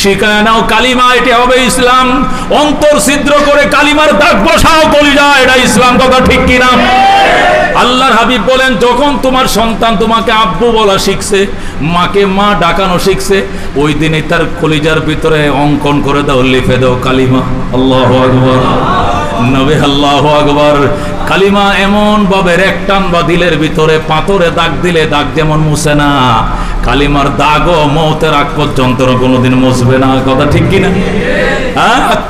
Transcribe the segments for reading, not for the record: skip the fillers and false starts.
শিখায় নাও কালিমা, এটা হবে ইসলাম। অন্তর ছিদ্র করে কালিমার দাগ বসাও কলিজা, এটা ইসলাম। কথা ঠিক কিনা? আল্লাহর হাবিব বলেন, যখন তোমার সন্তান তোমাকে আব্বু বলা শিখছে, মাকে মা ডাকানো শিখছে, ওই দিনই তার কলিজার ভিতরে অঙ্কন করে দাও, লিখে দাও কালিমা। আল্লাহু আকবার, নবী আল্লাহু আকবার। কালিমা এমন ভাবে রেকটান বা দিলের ভিতরে পাথরে দাগ দিলে দাগ যেমন মুছে না, কালিমার দাগও মওতের আগ পর্যন্ত কোনোদিন মুছবে না। কথা ঠিক কিনা?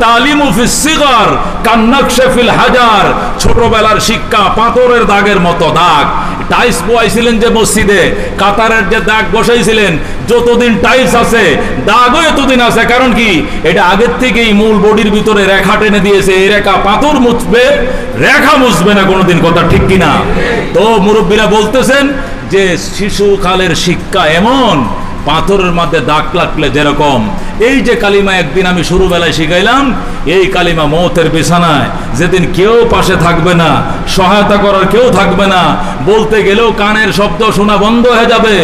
তালিমু ফিস সিগার কান্নাকশে ফিল হাজার, ছোটবেলার শিক্ষা পাথরের দাগের মতো দাগ। টাইলস বসাইছিলেন যে মসজিদে, কাতারের যে দাগ বসাইছিলেন, যতদিন টাইলস আছে দাগও এতদিন আছে। কারণ কি? এটা আগের থেকেই মূল বডির ভিতরে রেখা টেনে দিয়েছে। এই রেখা পাথর মুছবে, রেখা মুছবে না কোনোদিন। কথা ঠিক কিনা? তো মুরব্বীরা বলতেছেন যে শিশুকালের শিক্ষা এমন, পাথরের মধ্যে দাগ লাগলে যেরকম, এই যে কালিমা একদিন আমি শুরুবেলায় শিখাইলাম, এই কালিমা মওতের বিছানায় যেদিন কেউ পাশে থাকবে না, সহায়তা করার কেউ থাকবে না, বলতে গেলেও কানের শব্দ শোনা বন্ধ হয়ে যাবে,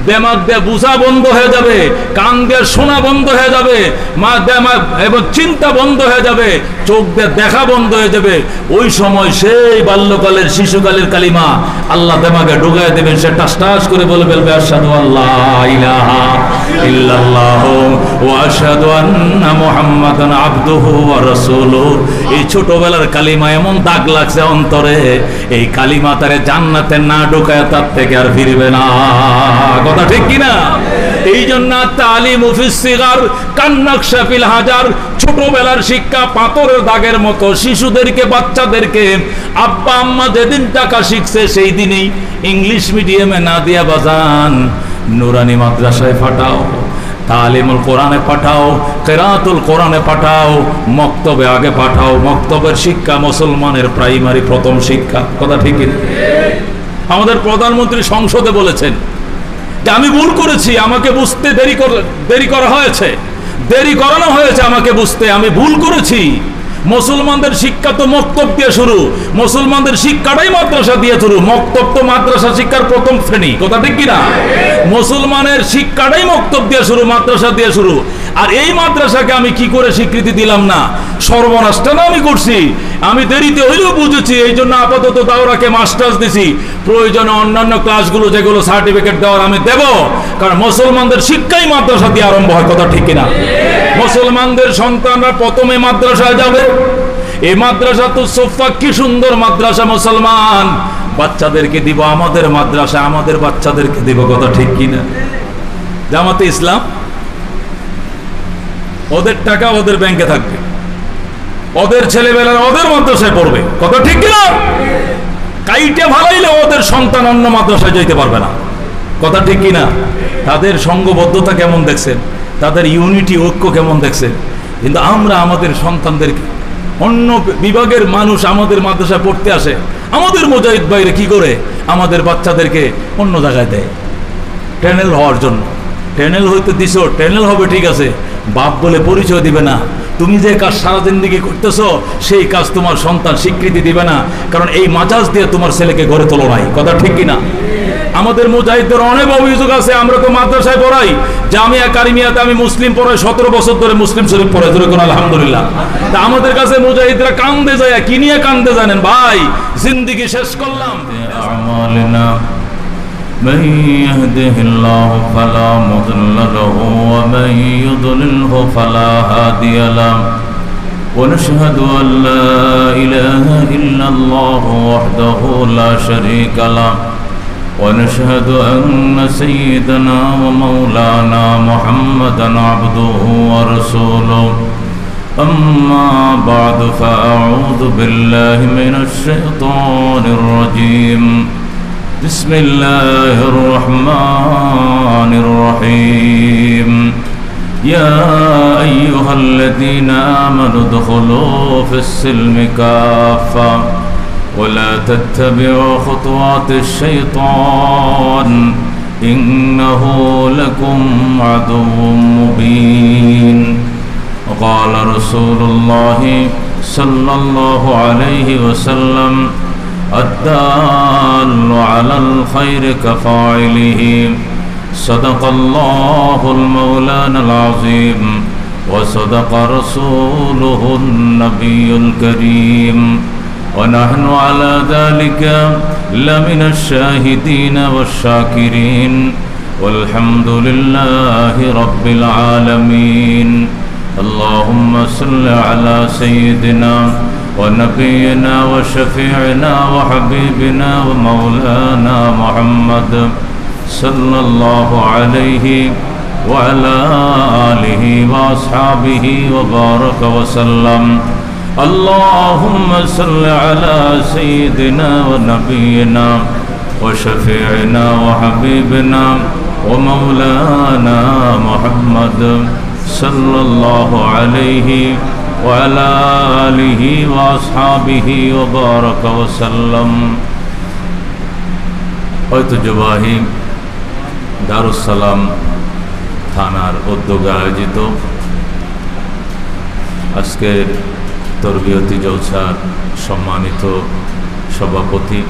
দেমাগ দিয়ে বুঝা বন্ধ হয়ে যাবে, কান দিয়ে শোনা বন্ধ হয়ে যাবে, দেমাগ এবং চিন্তা বন্ধ হয়ে যাবে, চোখ দিয়ে দেখা বন্ধ হয়ে যাবে। ওই সময় সেই বাল্যকালের শিশুকালের কালিমা আল্লাহ দেমাগে ঢুকায় দেবেন। সে টাস টাস করে বলে ফেলবে, আশহাদু আল্লা ইলাহা ইল্লাল্লাহু ওয়া আশহাদু আন্না মুহাম্মাদান আবদুহু ওয়া রাসূলুহু। এই ছোটবেলার কালিমা এমন দাগ লাগছে অন্তরে, এই কালিমা তারে জান্নাতে না ঢুকায় তার থেকে আর ফিরবে না। কথা ঠিক কিনা? এই জন্য তালিমু ফিস সিগার কান্নাকশা ফিল হাজার, ছোটবেলার শিক্ষা পাথরের দাগের মতো। শিশুদেরকে, বাচ্চাদেরকে আব্বা আম্মা যেদিন টাকা শিখছে সেই দিনই ইংলিশ মিডিয়ামে না দিয়া বাজান নুরানি মাদ্রাসায় পাঠাও, তালিমুল কোরআনে পাঠাও, কিরাতুল কোরআনে পাঠাও, মক্তবে আগে পাঠাও। মক্তবের শিক্ষা মুসলমানের প্রাইমারি প্রথম শিক্ষা। কথা ঠিক কিনা? আমাদের প্রধানমন্ত্রী সংসদে বলেছেন যে আমি ভুল করেছি, আমাকে বুঝতে দেরি করা হয়েছে, দেরি করানো হয়েছে আমাকে বুঝতে, আমি ভুল করেছি। মুসলমানদের শিক্ষা তো মক্তব দিয়ে শুরু, মুসলমানদের শিক্ষাটাই মাদ্রাসা দিয়ে শুরু। মক্তব তো মাদ্রাসা শিক্ষার প্রথম শ্রেণী। কথা ঠিক কিনা? মুসলমানের শিক্ষাটাই মক্তব দিয়ে শুরু, মাদ্রাসা দিয়ে শুরু। আর এই মাদ্রাসাকে আমি কি করে স্বীকৃতি দিলাম না? সর্বনাশটা না আমি করছি। আমি দেরিতে হইলেও বুঝেছি, এই জন্য আপাতত দাওরাকে মাস্টার্স দিছি। প্রয়োজনে অন্যান্য ক্লাসগুলো যেগুলো সার্টিফিকেট দেওয়ার আমি দেব, কারণ মুসলমানদের শিক্ষাই মাদ্রাসা দিয়ে আরম্ভ হয়। কথা ঠিক কিনা? মুসলমানদের সন্তানরা প্রথমে মাদ্রাসায় যাবে। এই মাদ্রাসা তো সোফা, কি সুন্দর মাদ্রাসা। মুসলমান বাচ্চাদেরকে দিব আমাদের মাদ্রাসা, আমাদের বাচ্চাদেরকে দিব। কথা ঠিক কিনা? জামাতে ইসলাম ওদের টাকা ওদের ব্যাংকে থাকবে, ওদের ছেলেবেলারা ওদের মাদ্রাসায় পড়বে। কথা ঠিক কিনা? কাইটে ভালাইলে ওদের সন্তান অন্য মাদ্রাসায় যেতে পারবে না। কথা ঠিক কিনা? তাদের সংঘবদ্ধতা কেমন দেখছেন, তাদের ইউনিটি, ঐক্য কেমন দেখছেন। কিন্তু আমরা আমাদের সন্তানদেরকে, অন্য বিভাগের মানুষ আমাদের মাদ্রাসায় পড়তে আসে, আমাদের মুজাহিদ ভাইরা কি করে আমাদের বাচ্চাদেরকে অন্য জায়গায় দেয় ট্যানেল হওয়ার জন্য। ট্যানেল হইতে দিছ, ট্যানেল হবে ঠিক আছে, বাপ বলে পরিচয় দিবে না। তুমি যে কাজ সারা জিন্দেগি করতেছো সেই কাজ তোমার সন্তান স্বীকৃতি দিবে না, কারণ এই মাজাজ দিয়ে তোমার ছেলেকে গড়ে তোলো নাই। কথা ঠিক কিনা? আমাদের মুজাহিদদের অনেক অভিযোগ আছে, আমরা তো মাদ্রাসায় পড়াই, জামিয়া কারিমিয়াতে আমি মুসলিম পড়াই, 17 বছর ধরে মুসলিম শরীফ পড়াই, ধরে কোন আলহামদুলিল্লাহ। তা আমাদের কাছে মুজাহিদরা কান্দে যায়, কি নিয়ে কান্দে জানেন ভাই? জিন্দেগি শেষ করলাম। من يهده الله فلا مضل له ومن يضلله فلا هادي له ونشهد أن لا إله إلا الله وحده لا شريك له ونشهد أن سيدنا ومولانا محمدا عبده ورسوله أما بعد فأعوذ بالله من الشيطان الرجيم بسم الله الرحمن الرحيم يا أيها الذين آمنوا ادخلوا في السلم كافة ولا تتبعوا خطوات الشيطان إنه لكم عدو مبين وقال رسول الله صلى الله عليه وسلم الدال على الخير كفاعله सदक़ल्लाहुल मौलानाल अज़ीम व सदक़ रसूलुहुन नबियुल करीम व नहनु अला ज़ालिका लमिनश शाहिदीन वश्शाकिरीन वल्हम्दुलिल्लाहि रब्बिल आलमीन। अल्लाहुम्मा सल्लि अला सय्यिदिना व नबियिना व शफीअना व हबीबिना व मौलाना मुहम्मद सल्लल्लाहु अलैहि व अला आलिहि व अस्हाबिहि व बारक व सल्लम। अल्लाहुम्मा सल्लि अला सय्यिदिना व नबियिना व शफीअना व हबीबिना व मौलाना मुहम्मद सल्लल्लाहु अलैहि व अला आलिहि व अस्हाबिहि व बारक व सल्लम। ঐতিহ্যবাহী দারুস সালাম থানার উদ্যোগে আয়োজিত আজকের তরবিয়তি জলসার সম্মানিত সভাপতি,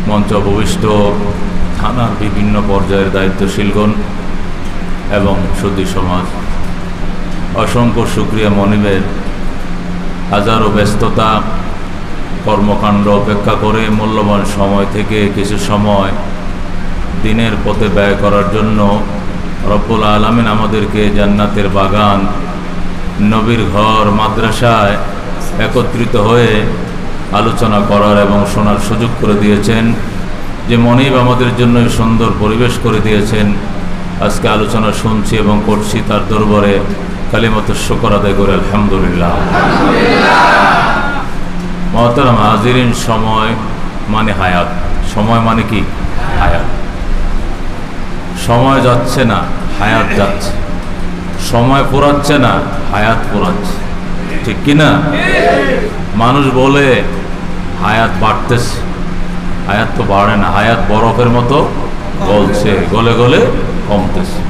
মঞ্চ উপবিষ্ট থানার বিভিন্ন পর্যায়ের দায়িত্বশীলগণ এবং সুধী সমাজ, অসংখ্য শুকরিয়া মনিবের। হাজারো ব্যস্ততা কর্মকাণ্ড অপেক্ষা করে মূল্যবান সময় থেকে কিছু সময় দিনের পথে ব্যয় করার জন্য রব্বুল আলামিন আমাদেরকে জান্নাতের বাগান, নবীর ঘর, মাদ্রাসায় একত্রিত হয়ে আলোচনা করার এবং শোনার সুযোগ করে দিয়েছেন। যে মনিব আমাদের জন্য সুন্দর পরিবেশ করে দিয়েছেন, আজকে আলোচনা শুনছি এবং করছি, তার দরবারে কালিমাতুশ শুকর আদায় করে আলহামদুলিল্লাহ। মুহতারাম হাজিরিন, সময় মানে হায়াত। সময় মানে কি? হায়াত। সময় যাচ্ছে না, হায়াত যাচ্ছে। সময় পুরাচ্ছে না, হায়াত পুরাচ্ছে, ঠিক কিনা? মানুষ বলে হায়াত বাড়তেছে, হায়াত তো বাড়ে না, হায়াত বরফের মতো গলছে, গলে গলে কমতেছে।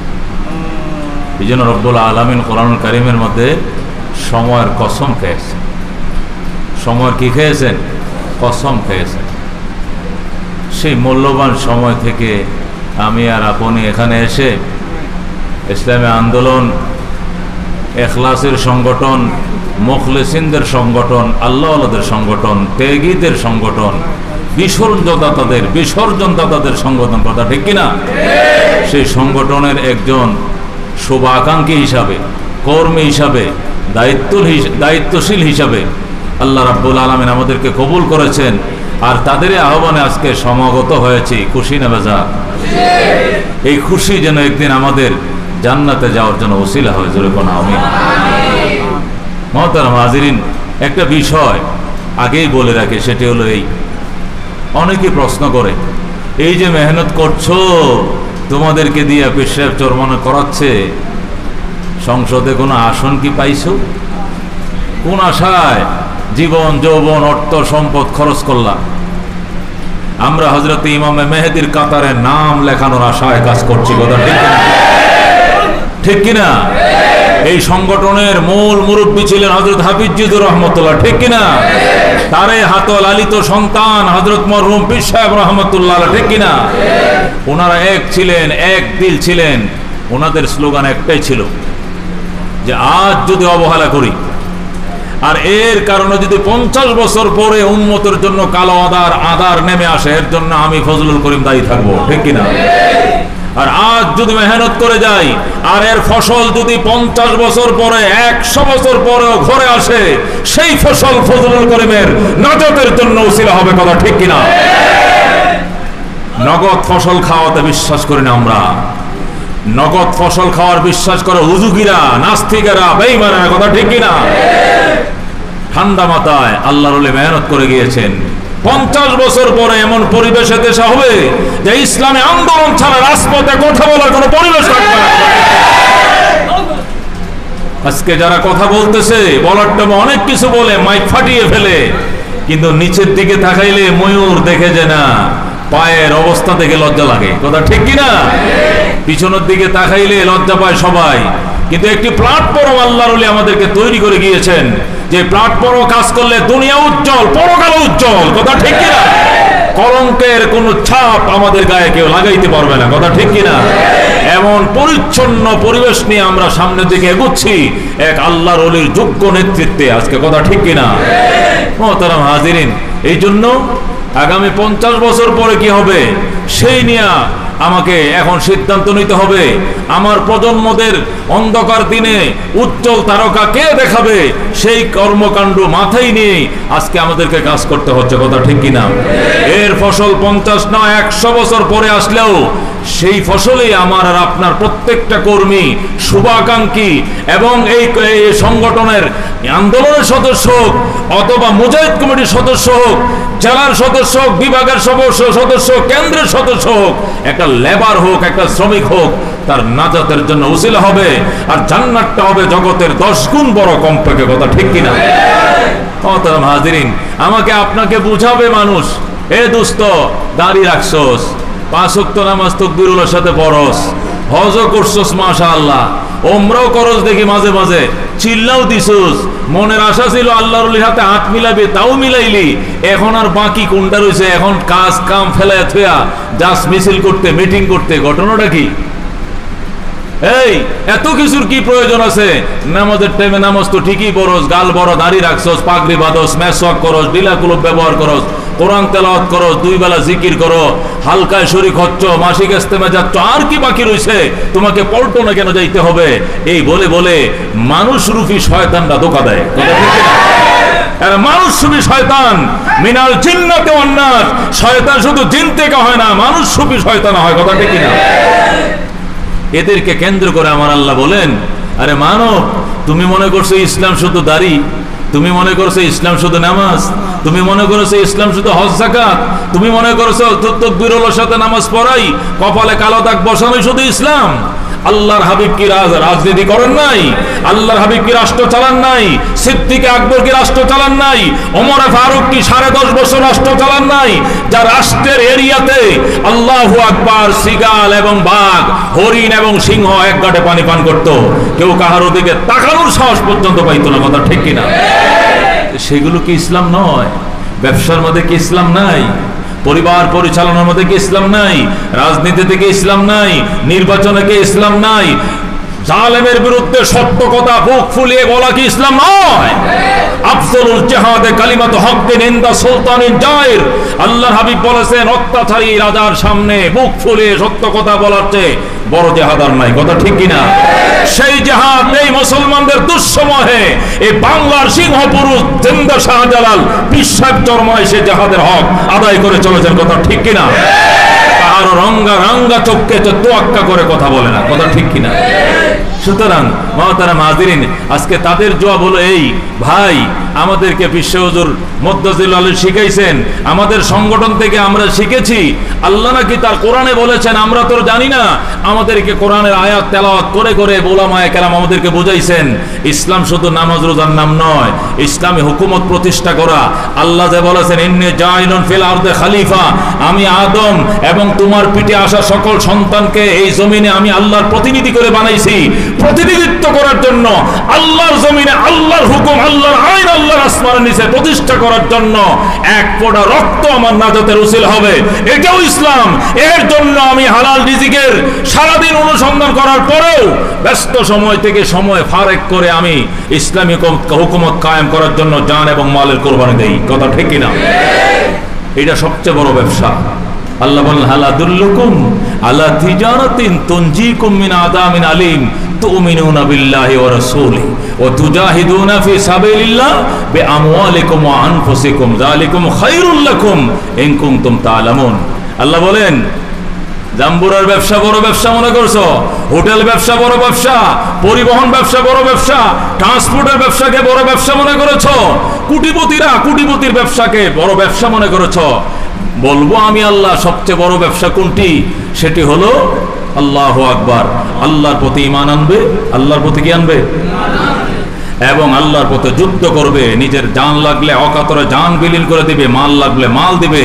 এই জন্য রব্বুল আলামিন কোরআনুল কারীমের মধ্যে সময়ের কসম খেয়েছেন। সময়ের কি খেয়েছেন? কসম খেয়েছেন। সেই মূল্যবান সময় থেকে আমি আর আপনি এখানে এসে ইসলামী আন্দোলন, এখলাসের সংগঠন, মুখলিসিনদের সংগঠন, আল্লাহওয়ালাদের সংগঠন, ত্যাগীদের সংগঠন, বিসর্জনদাতাদের সংগঠন, কথা ঠিক কিনা? সেই সংগঠনের একজন শুভাকাঙ্ক্ষী হিসাবে, কর্মী হিসাবে, দায়িত্বশীল হিসাবে আল্লাহ রাব্বুল আলামিন আমাদেরকে কবুল করেছেন। আর তাদের আহ্বানে আজকে সমাগত হয়েছি। খুশি না বেজা? এই খুশি যেন একদিন আমাদের জান্নাতে যাওয়ার জন্য ওসিলা হয়। জোরে কোন আমিন। মুহতারাম হাজিরিন, একটা বিষয় আগেই বলে রাখি, সেটি হলো এই, অনেকে প্রশ্ন করে, এই যে মেহনত করছো, তোমাদেরকে দিয়ে পেশাব চরমানা করাচ্ছে, সংসদে কোনো আসন কি পাইছো? কোন আশায় জীবন, যৌবন, অর্থ, সম্পদ খরচ করলাম? আমরা হযরত ইমামে মেহেদীর কাতারে নাম লেখানোর আশায় কাজ করছি, কথা ঠিক কিনা? ঠিক কিনা? এই সংগঠনের মূল মুরব্বী ছিলেন হযরত হাফিজ জিদুর রহমতুল্লাহ, ঠিক কিনা? তারে হাত লালিত সন্তান হযরত মরহুম পীর সাহেব রহমতুল্লাহ, ঠিক কিনা? ওনারা এক ছিলেন, এক দিল ছিলেন। ওনাদের স্লোগান একটাই ছিল যে আজ যদি অবহেলা করি, আর এর কারণে যদি 50 বছর পরে উম্মতের জন্য কালো আদার নেমে আসে, এর জন্য আমি ফজলুল করিম দায়ী থাকবো, ঠিক কিনা? আর আজ যদি মেহনত করে যাই, আর এর ফসল যদি 50 বছর পরে, 100 বছর পরেও ঘরে আসে, সেই ফসল ফজলুল করিমের নাজাতের জন্য উসিলা হবে, কথা ঠিক কিনা? নগদ ফসল খাওয়াতে বিশ্বাস করি না আমরা। নগদ ফসল খাওয়ার বিশ্বাস করে হুজুগিরা, নাস্তিকেরা, বেঈমানেরা, কথা ঠিক কিনা? ঠান্ডা মাথায় আল্লাহর ওলি মেহনত করে গিয়েছেন। 50 বছর পরে এমন পরিবেশে দেশে হবে যে ইসলামী আন্দোলন ছাড়া রাজপথে কথা বলার কোনো পরিবেশ থাকবে না। আজকে যারা কথা বলতেছে, বলার টাইমে অনেক কিছু বলে, মাইক ফাটিয়ে ফেলে, কিন্তু নিচের দিকে তাকাইলে ময়ূর দেখে যায় না, পায়ের অবস্থা দেখে লজ্জা লাগে, কথা ঠিক কিনা? পিছনের দিকে তাকাইলে লজ্জা পায় সবাই। কিন্তু একটি প্ল্যাটফর্ম আল্লাহর ওলি আমাদেরকে তৈরি করে গিয়েছেন, যে প্ল্যাটফর্ম কাজ করলে দুনিয়া উজ্জ্বল, পরকাল উজ্জ্বল, কথা ঠিক কিনা? কলঙ্কের কোনো ছাপ আমাদের গায়ে কেউ লাগাইতে পারবে না। কথা ঠিক কিনা? এমন পরিচ্ছন্ন পরিবেশ নিয়ে আমরা সামনের দিকে এগোচ্ছি এক আল্লাহর ওলির যোগ্য নেতৃত্বে। আজকে কথা ঠিক কিনা? মোহতারাম হাজিরিন, এই জন্য আগামী 50 বছর পরে কি হবে সেই নিয়ে আমাকে এখন সিদ্ধান্ত নিতে হবে। আমার প্রজন্মদের অন্ধকার দিনে উজ্জ্বল তারকা কে দেখাবে সেই কর্মকাণ্ড মাথায় নিয়ে আজকে আমাদেরকে কাজ করতে হচ্ছে। কথা ঠিক কিনা? এর ফসল 50 না 100 বছর পরে আসলেও সেই ফসলেই আমার আর আপনার প্রত্যেকটা কর্মী, শুভাকাঙ্ক্ষী এবং এই সংগঠনের আন্দোলনের সদস্য হোক অথবা মুজাহিদ কমিটির সদস্য হোক, জেলার সদস্য হোক, বিভাগের সদস্য, কেন্দ্রের সদস্য হোক, একটা লেবার হোক, একটা শ্রমিক হোক, তার নাজাতের জন্য উসিলা হবে। আর জান্নাতটা হবে জগতের 10 গুণ বড় কমপক্ষে। কথা ঠিক কিনা? মোহতারাম হাজিরিন, আমাকে আপনাকে বুঝাবে মানুষ, এ দোস্ত দাড়ি রাখছস, 5 ওয়াক্ত নামাজ তাকবীরুল্লাহর সাথে পড়স, হজও করছস মাশাআল্লাহ, ওমরাও করস দেখি মাঝে মাঝে, চিল্লাও দিছস, মনের আশা ছিল আল্লাহর ওলির হাতে হাত মিলাবে, তাও মিলাইলি। এখন আর বাকি কোনটা রয়েছে? এখন কাজ কাম ফেলায় থুয়া জাস্ট মিছিল করতে, মিটিং করতে। ঘটনাটা কি? এই এত কিছুর কি প্রয়োজন আছে? নামাজের টাইমে নামাজ তো ঠিকই পড়স, গাল বড়, দাড়ি রাখছস, পাগড়ি বাঁধস, মেসওয়াক করস, ডিলা কুলুপ ব্যবহার করস, কোরআন তেলাওয়াত করো, 2 বেলা জিকির করো, হালকায় শরীক হচ্ছ, মাসিক ইস্তেমা যাচ্ছ, আর কি বাকি রয়েছে? তোমাকে পল্টনে কেন যাইতে হবে? এই বলে বলে মানুষ রূপী শয়তানরা ধোঁকা দেয়। মানুষ রূপী শয়তান মিনাল জিন্নাতে ওয়ান নাস, শয়তান শুধু জিন থেকে হয় না, মানুষ রূপী শয়তান হয়। কথা ঠিক কিনা? এদেরকে কেন্দ্র করে আমার আল্লাহ বলেন, আরে মানব, তুমি মনে করছো ইসলাম শুধু দাড়ি, তুমি মনে করছো ইসলাম শুধু নামাজ, তুমি মনে করছো ইসলাম শুধু হজ যাকাত, তুমি মনে করছো তাকবীরের সাথে নামাজ পড়াই, কপালে কালো দাগ বসানোই শুধু ইসলাম? আল্লাহর হাবিব কি রাজনীতি করেন নাই? আল্লাহর হাবিব কি রাষ্ট্র চালান নাই? সিদ্দিক আকবর কি রাষ্ট্র চালান নাই? ওমর ফারুক কি 10.5 বছর রাষ্ট্র চালান নাই? যা রাষ্ট্রের এরিয়াতে আল্লাহু আকবার, সিগাল এবং বাঘ, হরিণ এবং সিংহ এক ঘাটে পানি পান করত, কেউ কাহার দিকে তাকানোর সাহস পর্যন্ত পাইতো না। কথা ঠিক কিনা? সেগুলো কি ইসলাম নয়? ব্যবসার মধ্যে কি ইসলাম নাই? পরিবার পরিচালনার মধ্যে কি ইসলাম নাই? রাজনীতিতে কি ইসলাম নাই? নির্বাচনে কি ইসলাম নাই? জালেমের বিরুদ্ধে সত্য কথা বুক ফুলিয়ে বলা কি ইসলাম নয়? আফজলুল জিহাদে কালিমাতু হক্কিন ইনদা সুলতানিন জাইর। আল্লাহর হাবিব বলেছেন, অত্যাচারী রাজার সামনে বুক ফুলিয়ে সত্য কথা বলার চেয়ে বড় জিহাদ আর নাই। কথা ঠিক কিনা? সেই জিহাদ এই মুসলমানদের দুঃসময়ে এই বাংলার সিংহ পুরুষ জিন্দা শাহজালাল বিশ্বাস জন্মায় সে জিহাদের হক আদায় করে চলেছেন। কথা ঠিক কিনা? আর রঙ্গা রঙ্গা চোখকে তোয়াক্কা করে কথা বলে না। কথা ঠিক কিনা? সুতরাং মুহতারাম হাজিরিন, আজকে তাদের জবাব হলো এই, ভাই আমাদেরকে বিশ্ব হুজুর মুদ্দাসির আলী শিখাইছেন, আমাদের সংগঠন থেকে আমরা শিখেছি, আল্লাহ নাকি তার কোরআনে বলেছেন, আমরা তো জানি না। আমাদেরকে কোরআনের আয়াত তেলাওয়াত করে করে উলামায়ে কেরাম আমাদেরকে বুঝাইছেন, ইসলাম শুধু নামাজ রোজার নাম নয়, ইসলামী হুকুমত প্রতিষ্ঠা করা। আল্লাহ যে বলেছেন, ইন্নী জাইলুন ফিল আরদি খলিফা, আমি আদম এবং তোমার পিঠে আসা সকল সন্তানকে এই জমিনে আমি আল্লাহর প্রতিনিধি করে বানাইছি। প্রতিনিধিত্ব করার জন্য আল্লাহর জমিনে আল্লাহর হুকুম, আল্লাহর আইন, আল্লাহর আসমানের নিচে প্রতিষ্ঠা করার জন্য এক ফোঁটা রক্ত আমার নাজাতের উসিলা হবে, এটাও ইসলাম। এর জন্য আমি হালাল রিজিকের সারাদিন অনুসন্ধান করার পরেও ব্যস্ত সময় থেকে সময় ফারেক করে আমি ইসলামী হুকুমত কায়েম করার জন্য জান এবং মালের কোরবানি দেই। কথা ঠিক কিনা? এটা সবচেয়ে বড় ব্যবসা। আল্লাহ বলেন, হাল আদুল্লুকুম আলা তিজারাতিন তুনজিকুম মিন আযাবিন আলীম তুমিনুনা বিল্লাহি ওয়া রাসূলিহি ওয়া তুজাহিদুনা ফি সাবিলিল্লাহ বিআমওয়ালিকুম ওয়া আনফুসিকুম যালিকুম খায়রুল লাকুম ইন কুনতুম তা'লামুন। আল্লাহ বলেন, জাম্বুরার ব্যবসা বড় ব্যবসা মনে করছো, হোটেল ব্যবসা বড় ব্যবসা, পরিবহন ব্যবসা বড় ব্যবসা, ট্রান্সপোর্টের ব্যবসাকে বড় ব্যবসা মনে করেছো, কোটিপতিরা কোটিপতির ব্যবসাকে বড় ব্যবসা মনে করেছো। বলবো আমি আল্লাহ, সবচেয়ে বড় ব্যবসা কোনটি? সেটি হলো আল্লাহু আকবার, আল্লাহর প্রতি ঈমান আনবে। আল্লাহর প্রতি কি আনবে? এবং আল্লাহর পথে যুদ্ধ করবে, নিজের জান লাগলে অকাতরে জান বিলীন করে দিবে, মাল লাগলে মাল দিবে।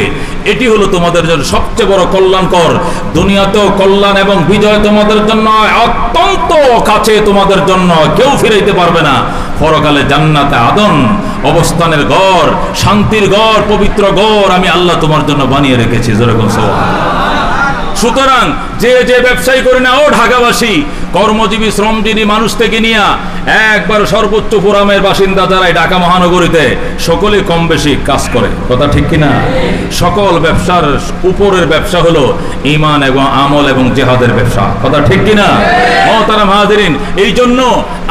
এটি হলো তোমাদের জন্য সবচেয়ে বড় কল্যাণকর। দুনিয়াতেও কল্যাণ এবং বিজয় তোমাদের জন্য অত্যন্ত কাছে, তোমাদের জন্য কেউ ফিরাইতে পারবে না। পরকালে জান্নাতে আদন অবস্থানের ঘর, শান্তির ঘর, পবিত্র ঘর আমি আল্লাহ তোমার জন্য বানিয়ে রেখেছি। যেরকম সুতরাং যে যে ব্যবসায়ী করি না ও ঢাকাবাসী, কর্মজীবী শ্রমজীবী মানুষ থেকে নিয়ে একবার সর্বোচ্চ ফোরামের বাসিন্দা যারা ঢাকা মহানগরীতে সকলে কম বেশি কাজ করে, কথা ঠিক কিনা? সকল ব্যবসার উপরের ব্যবসা হলো ঈমান এবং আমল এবং জিহাদের ব্যবসা, কথা ঠিক কিনা? মুহতারাম হাজিরিন, এই জন্য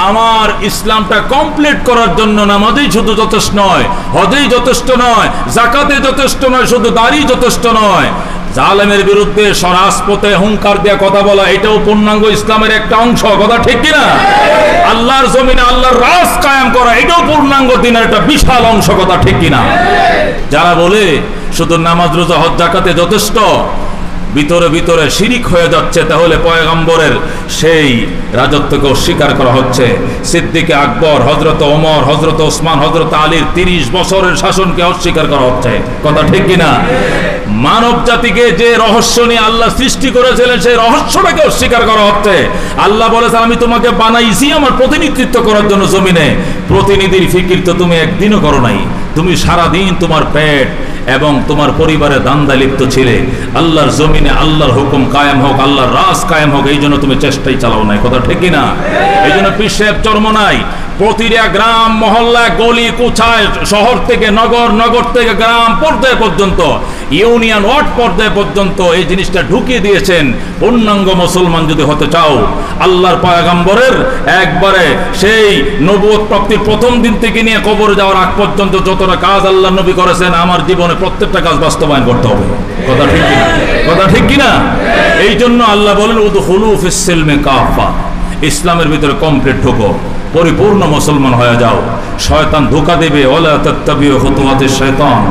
আমার ইসলামটা কমপ্লিট করার জন্য নামাজই শুধু যথেষ্ট নয়, হজেই যথেষ্ট নয়, যাকাতে যথেষ্ট নয়, শুধু দাড়ি যথেষ্ট নয়, জালেমের বিরুদ্ধে রাজপথে হুঙ্কার দিয়ে কথা বলা এটাও পূর্ণাঙ্গ ইসলামের একটা অংশ, কথা ঠিক কিনা? আল্লাহর জমিনে আল্লাহর রাজ কায়েম করা এটাও পূর্ণাঙ্গ দিনের একটা বিশাল অংশ, কথা ঠিক কিনা? যারা বলে শুধু নামাজ রোজা হজ যাকাতে যথেষ্ট, ভিতরে ভিতরে শিরিক হয়ে যাচ্ছে, তাহলে পয়গম্বরের সেই রাজত্বকে অস্বীকার করা হচ্ছে। সিদ্দিকে আকবর, হযরত ওমর, হযরত ওসমান, হযরত আলীর 30 বছরের শাসনকে অস্বীকার করা হচ্ছে, কথা ঠিক কিনা? মানব জাতিকে যে রহস্য নিয়ে আল্লাহ সৃষ্টি করেছিলেন সেই রহস্যটাকে অস্বীকার করা হচ্ছে। আল্লাহ বলেছেন আমি তোমাকে বানাইছি আমার প্রতিনিধিত্ব করার জন্য জমিনে। প্রতিনিধির ফিকির তো তুমি একদিনও করো নাই, তুমি সারাদিন তোমার পেট এবং তোমার পরিবারে দান্দা লিপ্ত ছিলে। আল্লাহর জমিনে আল্লাহর হুকুম কায়েম হোক, আল্লাহর রাজ কায়েম হোক, এই জন্য তুমি চেষ্টাই চালাও নাই, কথা ঠিক কিনা? এই জন্য পীর সাহেব চরমনাই প্রতিটা গ্রাম মহল্লা গলি কুচায়, শহর থেকে নগর, নগর থেকে গ্রাম পর্যায় পর্যন্ত, ইউনিয়ন ওয়ার্ড পর্যায় পর্যন্ত এই জিনিসটা ঢুকিয়ে দিয়েছেন। পূর্ণাঙ্গ মুসলমান যদি হতে চাও, আল্লাহর পয়গম্বরের একবারে সেই নবুয়ত প্রাপ্তির প্রথম দিন থেকে নিয়ে কবরে যাওয়ার আগ পর্যন্ত যতটা কাজ আল্লাহ নবী করেছেন, আমার জীবনে প্রত্যেকটা কাজ বাস্তবায়ন করতে হবে, কথা ঠিক কিনা? কথা ঠিক কিনা? এই জন্য আল্লাহ বলেন উদখুলু ফিস সিলমি কাফা, ইসলামের ভিতরে কমপ্লিট ঢোকো, পরিপূর্ণ মুসলমান হয়ে যাও। শয়তান ধোঁকা দেবে, ওয়ালা তাত্তাবিউ খুতুওয়াতিশ শাইতান,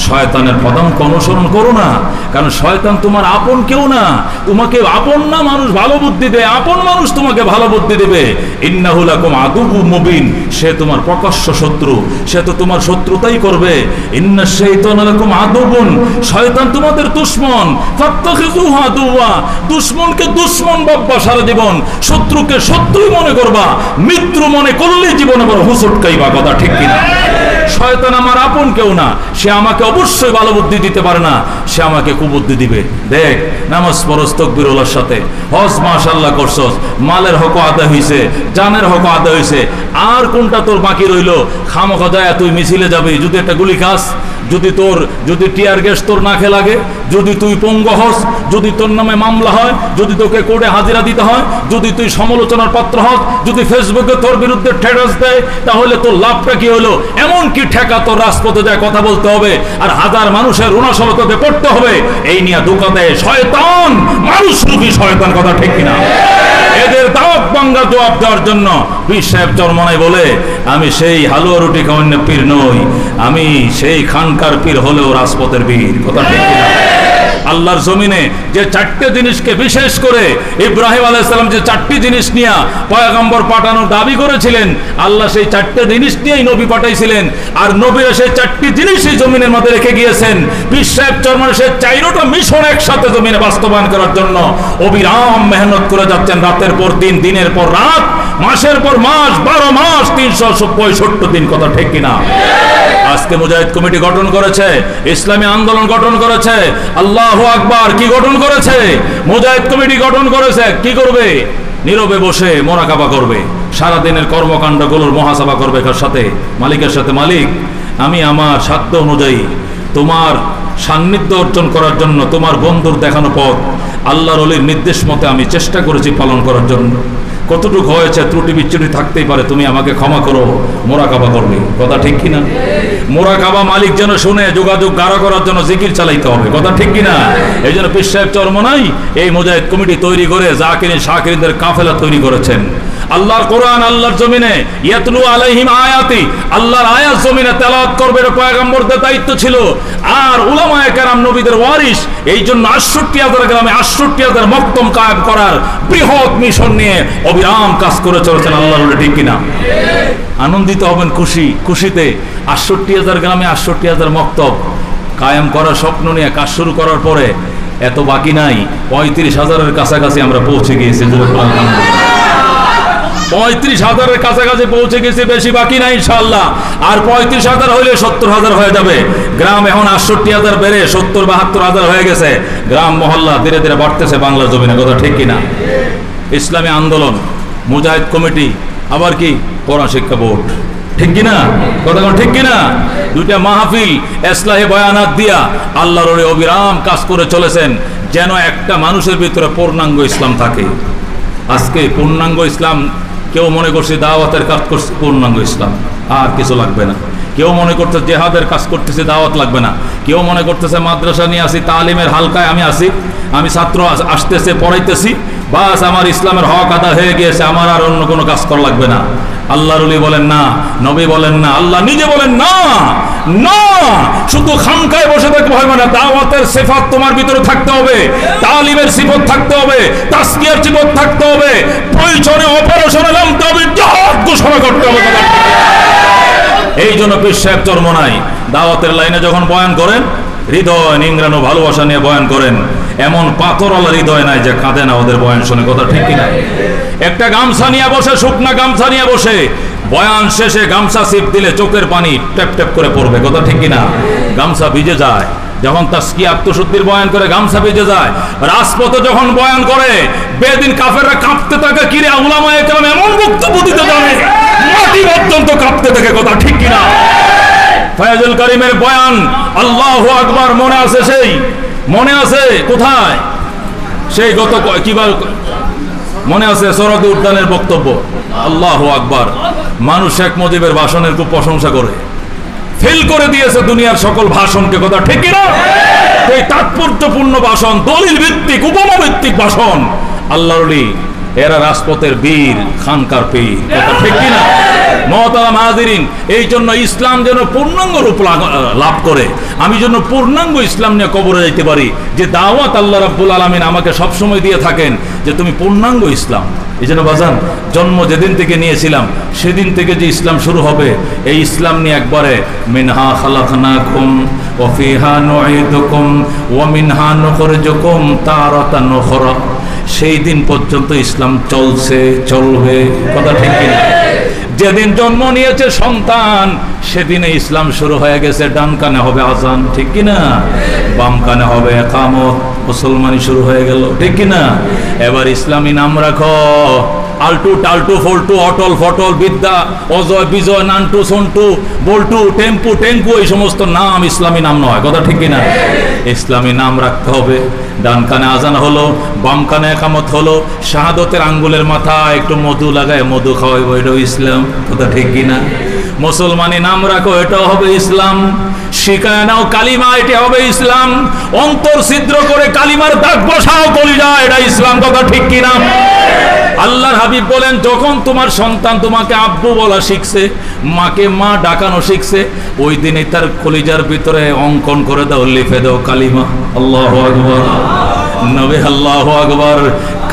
শয়তানের পদাঙ্ক অনুসরণ করো না, কারণ শয়তান তোমার আপন কেউ না, তোমাকে আপন না মানুষ ভালো বুদ্ধি দেয়, আপন মানুষ তোমাকে ভালো বুদ্ধি দেবে। ইন্নাহু লাকুম আদুউম মুবিন, সে তোমার প্রকাশ্য শত্রু, সে তো তোমার শত্রুতাই করবে। ইন্নাশ শাইতানা লাকুম আদুউন, শয়তান তোমাদের দুশমন, ফাত্তাখিযুহু আদুওয়া, দুশমনকে দুশমন ভাববা সারা জীবন, শত্রুকে শত্রুই মনে করবা, মিত্র মনে করলেই জীবনে বড় হুসুটকাইবা, কথা ঠিক কিনা? শয়তান আমার আপন কেউ না, সে আমাকে অবশ্যই ভালো বুদ্ধি দিতে পারে না, সে আমাকে কুবুদ্ধি দিবে। দেখ নামাজ পড়স তাকবীরুল্লাহর সাথে, হজ মাশাআল্লাহ করছস, মালের হক আদায় হইছে, জানের হক আদায় হইছে, আর কোনটা তোর বাকি রইলো? খামখা যায় তুই মিছিলে যাবি, যদি একটা গুলি খাস, যদি টিয়ার গ্যাস তোর নাকে লাগে, যদি তুই পঙ্গু হস, যদি তোর নামে মামলা হয়, যদি তোকে কোর্টে হাজিরা দিতে হয়, যদি তুই সমালোচনার পাত্র হস, যদি ফেসবুকে তোর বিরুদ্ধে স্ট্যাটাস দেয়, তাহলে তোর লাভটা কি হলো? এমনকি ঠেকা তোর রাজপথে যায় কথা বলতে হবে, আর হাজার মানুষের রুণাসহ তোকে পড়তে হবে। এই নিয়ে ধোঁকা দেয় শয়তান, মানুষ রূপী শয়তান, কথা ঠিক কিনা? এদের দাওয়াত ভাঙ্গা জবাব দেওয়ার জন্য পীর সাহেব চরমনাই বলে আমি সেই হালুয়া রুটি খাওয়ান্য পীর নই, আমি সেই খানকার পীর হলেও রাজপথের বীর, কথা ঠিক কিনা? আল্লাহর জমিনে যে 4টে জিনিসকে বিশেষ করে ইব্রাহিম আলাইহিস সালাম যে 4টি জিনিস নিয়ে পয়গম্বর পাঠানোর দাবি করেছিলেন, আল্লাহ সেই 4টে জিনিস নিয়েই নবী পাঠাইছিলেন, আর নবীরা সেই 4টি জিনিসই জমিনের মধ্যে রেখে গিয়েছেন। পীর সাহেব চরমনাই সেই 4টা মিশন একসাথে জমিনে বাস্তবায়ন করার জন্য অবিরাম মেহনত করে যাচ্ছেন, রাতের পর দিন, দিনের পর রাত, মাসের পর মাস, 12 মাস 365 দিন, কথা ঠিক কিনা? আজকে মুজাহিদ কমিটি গঠন করেছে, ইসলামী আন্দোলন গঠন করেছে, আল্লাহু আকবার, কি গঠন করেছে? মুজাহিদ কমিটি গঠন করেছে। কি করবে? নীরবে বসে মোরাকাবা করবে, সারা দিনের কর্মকাণ্ডগুলোর মুহাসাবা করবে, কার সাথে? মালিকের সাথে। মালিক, আমি আমার সাধ্য অনুযায়ী তোমার সান্নিধ্য অর্জন করার জন্য, তোমার বন্ধুর দেখানো পথ, আল্লাহর ওলির নির্দেশ মতে আমি চেষ্টা করেছি পালন করার জন্য। কতটুকু হয়েছে, ত্রুটি বিচ্যুতি থাকতেই পারে, তুমি আমাকে ক্ষমা করো। মোরাকাবা করবে, কথা ঠিক কিনা? মোরাকাবা মালিক যেন শুনে যোগাযোগ গাঢ় করার জন্য জিকির চালাইতে হবে, কথা ঠিক কিনা? এই জন্য পীর সাহেব চরমনাই এই মুজাহিদ কমিটি তৈরি করে জাকিরিন শাকিরিনদের কাফেলা তৈরি করেছেন। আল্লাহর কোরআন আল্লাহর জমিনে ইয়াতলু আলাইহিম আয়াতি, আল্লাহর আয়াত জমিনে তেলাওয়াত করবে, এটা পয়গম্বরদের দায়িত্ব ছিল। আর উলামায়ে কেরাম নবীদের ওয়ারিস, এই জন্য ৬৮,০০০ গ্রামে ৬৮,০০০ মক্তম কায়েম করার বৃহৎ মিশন নিয়ে অবিরাম কাজ করে চলেছেন আল্লাহর ওলি, ঠিক কিনা? আনন্দিত হবেন খুশিতে ৬৮,০০০ গ্রামে ৬৮,০০০ মক্তব। কায়েম করার স্বপ্ন নিয়ে কাজ শুরু করার পরে এত বাকি নাই, 35,000-এর কাছাকাছি আমরা পৌঁছে গিয়েছি। 35,000-এর কাছাকাছি পৌঁছে গেছে, বেশি বাকি নাই ইনশাআল্লাহ। আর 35,000 হইলে 70,000 হয়ে যাবে। গ্রাম এখন 68,000 বেড়ে 70-72,000 হয়ে গেছে। গ্রাম মহল্লা ধীরে ধীরে বাড়তেছে বাংলার জমিনে, কথা ঠিক কিনা? ইসলামী আন্দোলন, মুজাহিদ কমিটি, আবার কি কোরআন শিক্ষা বোর্ড, ঠিক কিনা? কথা ঠিক কিনা? দুইটা মাহফিল ইসলাহি বয়ানাত দিয়া আল্লাহর ওই অবিরাম কাজ করে চলেছেন যেন একটা মানুষের ভিতরে পূর্ণাঙ্গ ইসলাম থাকে। আজকে পূর্ণাঙ্গ ইসলাম কেউ মনে করছে দাওয়াতের কাজ করছে, পূর্ণাঙ্গ ইসলাম আর কিছু লাগবে না। কেউ মনে করতেছে জেহাদের কাজ করতেছে, দাওয়াত লাগবে না। কেউ মনে করতেছে মাদ্রাসা নিয়ে আসি, তালিমের হালকায় আমি আসি, আমি ছাত্র আসতেছে পড়াইতেছি, বাস আমার ইসলামের হক আদা হয়ে গিয়েছে, আমার আর অন্য কোনো কাজ করা লাগবে না। আল্লাহর ওলি বলেন না, নবী বলেন না, আল্লাহ নিজে বলেন না, না শুধু খানকায় বসে থাকতে হবে না, দাওয়াতের সিফাত তোমার ভিতরে থাকতে হবে, তালিমের সিফাত থাকতে হবে, তাসকিয়ার সিফাত থাকতে হবে, প্রয়োজনে অপারেশনে নামতে হবে, জিহাদ ঘোষণা করতে হবে। এই জন্য পীর সাহেব চরমনাই দাওয়াতের লাইনে যখন বয়ান করেন হৃদয় নিংড়ানো ভালোবাসা নিয়ে বয়ান করেন। এমন পাথরওয়ালা হৃদয় নাই যে কাঁদে না ওদের বয়ান শুনে, কথা ঠিক কিনা? একটা গামছা নিয়ে বসে, শুকনা গামছা নিয়ে বসে বয়ান শেষে গামছা সিপ দিলে চোখের পানি ট্যাপ ট্যাপ করে পড়বে, কথা ঠিক কিনা? গামছা ভিজে যায় যখন তাসকিয়া আত্মশুদ্ধির বয়ান করে, গামছা ভিজে যায়। রাজপথে যখন বয়ান করে বেদিন কাফেররা কাঁপতে থাকে, কিরে উলামায়ে কেরাম এমন বক্তব্য দিতে জানে মাটি পর্যন্ত কাঁপতে থাকে, কথা ঠিক কিনা? ফয়জুল করিমের বয়ান আল্লাহু আকবার মনে আছে? সেই মনে আছে কোথায়? সেই গত কিবার মনে আছে সরদ উদ্যানের বক্তব্য, আল্লাহু আকবার। মানুষ শেখ মুজিবের ভাষণের খুব প্রশংসা করে, ফেল করে দিয়েছে দুনিয়ার সকল ভাষণকে, কথা ঠিক কিনা? এই তাৎপর্যপূর্ণ ভাষণ, দলিল ভিত্তিক উপমা ভিত্তিক ভাষণ, আল্লাহর ওলি এরা রাজপথের বীর, খানকার পীর, কথা ঠিক কিনা? মহতারাম হাজিরিন, এই জন্য ইসলাম যেন পূর্ণাঙ্গ রূপ লাভ করে, আমি যেন পূর্ণাঙ্গ ইসলাম নিয়ে কবরে যাইতে পারি, যে দাওয়াত আল্লাহ রাব্বুল আলামিন আমাকে সবসময় দিয়ে থাকেন যে তুমি পূর্ণাঙ্গ ইসলাম। এই জন্য বাজান জন্ম যেদিন থেকে নিয়েছিলাম সেদিন থেকে যে ইসলাম শুরু হবে, এই ইসলাম নিয়ে একবারে মিনহা খালাকনাকুম ওয়া ফিহা নুঈদুকুম ওয়া মিনহা নুখরিজুকুম তারাতান উখরা, সেই দিন পর্যন্ত ইসলাম চলছে, চলবে, কথা ঠিক কিনা? যেদিন জন্ম নিয়েছে সন্তান সেদিনে ইসলাম শুরু হয়ে গেছে। ডান কানে হবে আজান, ঠিক কিনা? বাম কানে হবে ইকামত, মুসলমানি শুরু হয়ে গেল, ঠিক কিনা? এবার ইসলামী নাম রাখো, আলটু টালটু ফল্টু অটল ফটল বিদ্যা অজয় বিজয় নান্টু সন্টু বল্টু টেম্পু টেঙ্কু, এই সমস্ত নাম ইসলামী নাম নয়, কথা ঠিক কিনা? ইসলামী নাম রাখতে হবে। ডান কানে আজান হলো, বাম কানে ইকামত হলো, শাহাদতের আঙ্গুলের মাথায় একটু মধু লাগায় মধু খাওয়াইবো, এটাও ইসলাম, কথা ঠিক কিনা? মুসলমানি নাম রাখো, এটাও হবে ইসলাম। শিখায় নাও কালিমা, এটা হবে ইসলাম। অন্তর ছিদ্র করে কালিমার দাগ বসাও কলিজায়, এটা ইসলাম, কথা ঠিক কিনা? আল্লাহর হাবিব বলেন যখন তোমার সন্তান তোমাকে আব্বু বলা শিখছে, মাকে মা ডাকানো শিখছে, ওই দিনই তার কলিজার ভিতরে অঙ্কন করে দাও, লিখে দাও কালিমা। আল্লাহু আকবার, নবী আল্লাহু আকবার।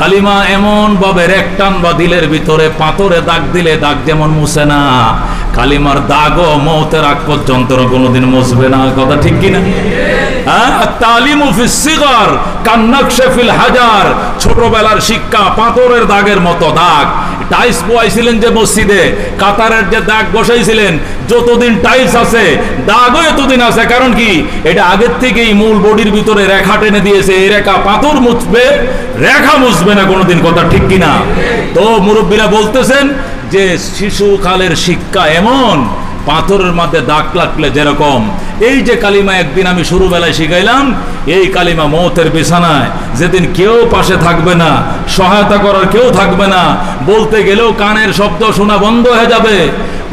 কালিমা এমন ভাবে রেকটান বা দিলের ভিতরে পাথরে দাগ দিলে দাগ যেমন মুছে না, কালিমার দাগও মওতের আগ পর্যন্ত কোনোদিন মুছবে না, কথা ঠিক কিনা? তালিমু ফিস সিগার কান্নাকশে ফিল হাজার, ছোটবেলার শিক্ষা পাথরের দাগের মতো দাগ। টাইলস বসাইছিলেন যে মসজিদে, কাতারের যে দাগ বসাইছিলেন, যতদিন টাইলস আছে দাগও এতদিন আছে, কারণ কি? এটা আগের থেকেই মূল বডির ভিতরে রেখা টেনে দিয়েছে, এই রেখা পাথর মুছবে, রেখা মুছবে না কোনোদিন, কথা ঠিক কিনা? তো মুরব্বীরা বলতেছেন যে শিশুকালের শিক্ষা এমন, পাথরের মধ্যে দাগ লাগলে যেরকম, এই যে কালিমা একদিন আমি শুরুবেলায় শিখাইলাম, এই কালিমা মওতের বিছানায় যেদিন কেউ পাশে থাকবে না, সহায়তা করার কেউ থাকবে না, বলতে গেলেও কানের শব্দ শোনা বন্ধ হয়ে যাবে,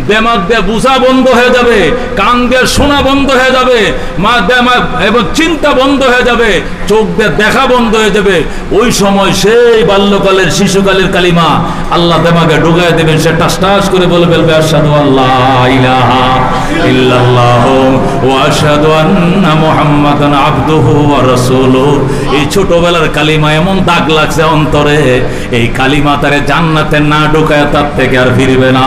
দেমাগ দিয়ে বুঝা বন্ধ হয়ে যাবে, কান দিয়ে শোনা বন্ধ হয়ে যাবে, মা দেমাগ এবং চিন্তা বন্ধ হয়ে যাবে, চোখ দিয়ে দেখা বন্ধ হয়ে যাবে, ওই সময় সেই বাল্যকালের শিশুকালের কালিমা আল্লাহ দেমাগে ঢুকায় দেবেন, সে টাস টাস করে বলে ফেলবে আশহাদু আল্লাহ ইলাহা ইল্লাল্লাহ ওয়া আশহাদু আন্না মুহাম্মাদান আবদুহু ওয়া রাসূলুহু। এই ছোটবেলার কালিমা এমন দাগ লাগছে অন্তরে, এই কালিমা তারে জান্নাতে না ঢুকায় তার থেকে আর ফিরবে না,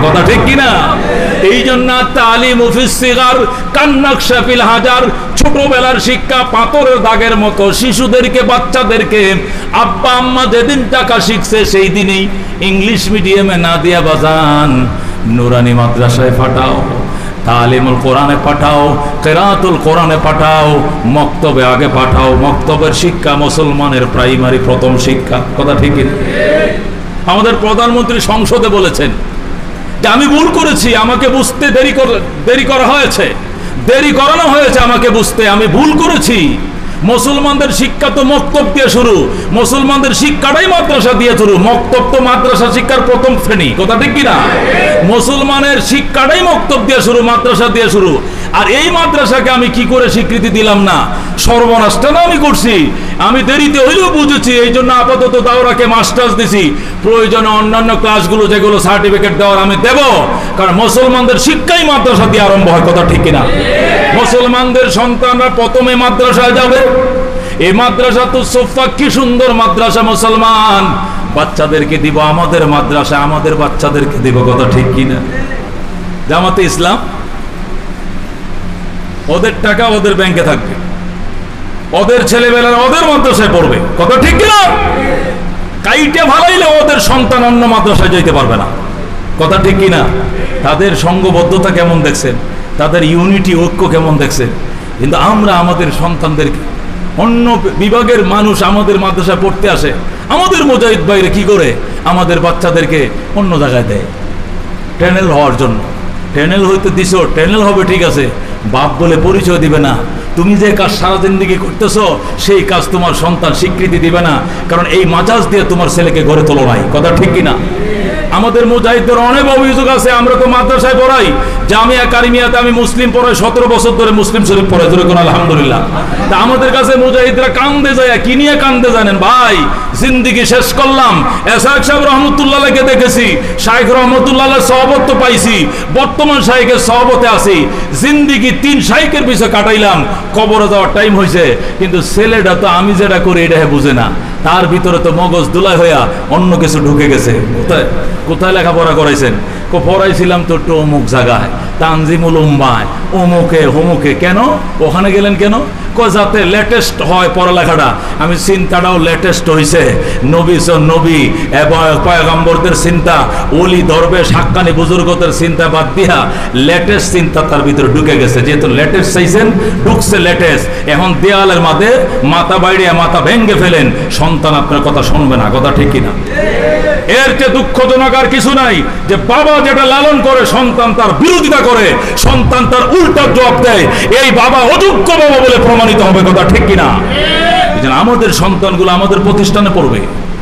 কথা ঠিক কিনা? এই জন্য তালিমু ফিস সিগার কান্নাকশা ফিল হাজার, ছোটবেলার শিক্ষা পাথরের দাগের মতো। শিশুদেরকে, বাচ্চাদেরকে আব্বা আম্মা যেদিন টাকা শিখছে সেই দিনই ইংলিশ মিডিয়ামে না দিয়া বাজান নুরানি মাদ্রাসায় পাঠাও, তালিমুল কোরআনে পাঠাও, কেরাতুল কোরআনে পাঠাও, মক্তবে আগে পাঠাও। মক্তবের শিক্ষা মুসলমানের প্রাইমারি প্রথম শিক্ষা। কথা ঠিক? আমাদের প্রধানমন্ত্রী সংসদে বলেছেন যে আমি ভুল করেছি, আমাকে বুঝতে দেরি করা হয়েছে, দেরি করানো হয়েছে আমাকে বুঝতে, আমি ভুল করেছি। মুসলমানদের শিক্ষা তো মক্তব দিয়ে শুরু, মুসলমানদের শিক্ষাটাই মাদ্রাসা দিয়ে শুরু। মক্তব তো মাদ্রাসা শিক্ষার প্রথম শ্রেণী। কথা ঠিক কিনা? মুসলমানের শিক্ষাটাই মক্তব দিয়ে শুরু, মাদ্রাসা দিয়ে শুরু। আর এই মাদ্রাসাকে আমি কি করে স্বীকৃতি দিলাম না? সর্বনাশটা না আমি করছি। আমি দেরিতে হইলেও বুঝেছি, এই জন্য আপাতত দাওরাকে মাস্টার্স দিছি। প্রয়োজনে অন্যান্য ক্লাসগুলো যেগুলো সার্টিফিকেট দেওয়ার আমি দেব, কারণ মুসলমানদের শিক্ষাই মাদ্রাসা দিয়ে আরম্ভ হয়। কথা ঠিক কিনা? মুসলমানদের সন্তানরা প্রথমে মাদ্রাসায় যাবে। এই মাদ্রাসা তো সোফা, কি সুন্দর মাদ্রাসা। মুসলমান বাচ্চাদেরকে দিব আমাদের মাদ্রাসা, আমাদের বাচ্চাদেরকে দিব। কথা ঠিক কিনা? জামাতে ইসলাম ওদের টাকা ওদের ব্যাংকে থাকবে, ওদের ছেলেবেলারা ওদের মাদ্রাসায় পড়বে। কথা ঠিক কিনা? কাইটে ভালাইলে ওদের সন্তান অন্য মাদ্রাসায় যেতে পারবে না। কথা ঠিক কিনা? তাদের সংঘবদ্ধতা কেমন দেখছেন, তাদের ইউনিটি, ঐক্য কেমন দেখছেন। কিন্তু আমরা আমাদের সন্তানদেরকে, অন্য বিভাগের মানুষ আমাদের মাদ্রাসায় পড়তে আসে, আমাদের মুজাহিদ ভাইরা কি করে আমাদের বাচ্চাদেরকে অন্য জায়গায় দেয় ট্যানেল হওয়ার জন্য। ট্যানেল হইতে দিছ, ট্যানেল হবে ঠিক আছে, বাপ বলে পরিচয় দিবে না। তুমি যে কাজ সারা জিন্দেগি করতেছো সেই কাজ তোমার সন্তান স্বীকৃতি দিবে না, কারণ এই মাজাজ দিয়ে তোমার ছেলেকে গড়ে তোলো নাই। কথা ঠিক কিনা? আমাদের মুজাহিদদের অনেক অভিযোগ আছে, আমরা তো মাদ্রাসায় পড়াই, জামিয়া কারিমিয়াতে আমি মুসলিম পড়াই, 17 বছর ধরে মুসলিম শরীফ পড়াই, ধরে কোন আলহামদুলিল্লাহ। তা আমাদের কাছে মুজাহিদরা কান্দে যায়, কি নিয়ে কান্দে জানেন ভাই? জিন্দিগি শেষ করলাম, এসাক সাহেব রহমতুল্লাহকে দেখেছি, শাইখ রহমতুল্লাহ সহবত তো পাইছি, বর্তমান শাইখের সহবতে আছি, জিন্দিগি 3 শাইখের পিছনে কাটাইলাম, কবরে যাওয়ার টাইম হয়েছে, কিন্তু ছেলেটা তো আমি যেটা করি এটা বুঝে না, তার ভিতরে তো মগজ দুলাই হইয়া অন্য কিছু ঢুকে গেছে। কোথায় কোথায় লেখাপড়া করাইছেন? পড়াইছিলাম তো একটু অমুক জায়গায়, তানজিমুল উম্মায়, অমুকে হমুকে। কেন ওখানে গেলেন কেন? যাতে লেটেস্ট হয় পড়ালেখাটা। আমি চিন্তাটাও লেটেস্ট হয়েছে, নবী এবং পয়গম্বরদের চিন্তা, ওলি দরবেশ হাক্কানি বুজুর্গদের চিন্তা বাদ দিয়া লেটেস্ট চিন্তা তার ভিতরে ঢুকে গেছে। যেহেতু লেটেস্ট চাইছেন, ঢুকছে লেটেস্ট। এখন দেয়ালের মাঝে মাথা বাইরে মাথা ভেঙ্গে ফেলেন, সন্তান আপনার কথা শুনবে না। কথা ঠিক কিনা? এর চেয়ে দুঃখজনক আর কিছু নাই যে বাবা যেটা লালন করে সন্তান তার বিরোধিতা করে, সন্তান তার উল্টা জবাব দেয়, এই বাবা অযোগ্য বাবা বলে প্রমাণিত হবে। কথা ঠিক কিনা? আমাদের সন্তানগুলো আমাদের প্রতিষ্ঠানে পড়বে,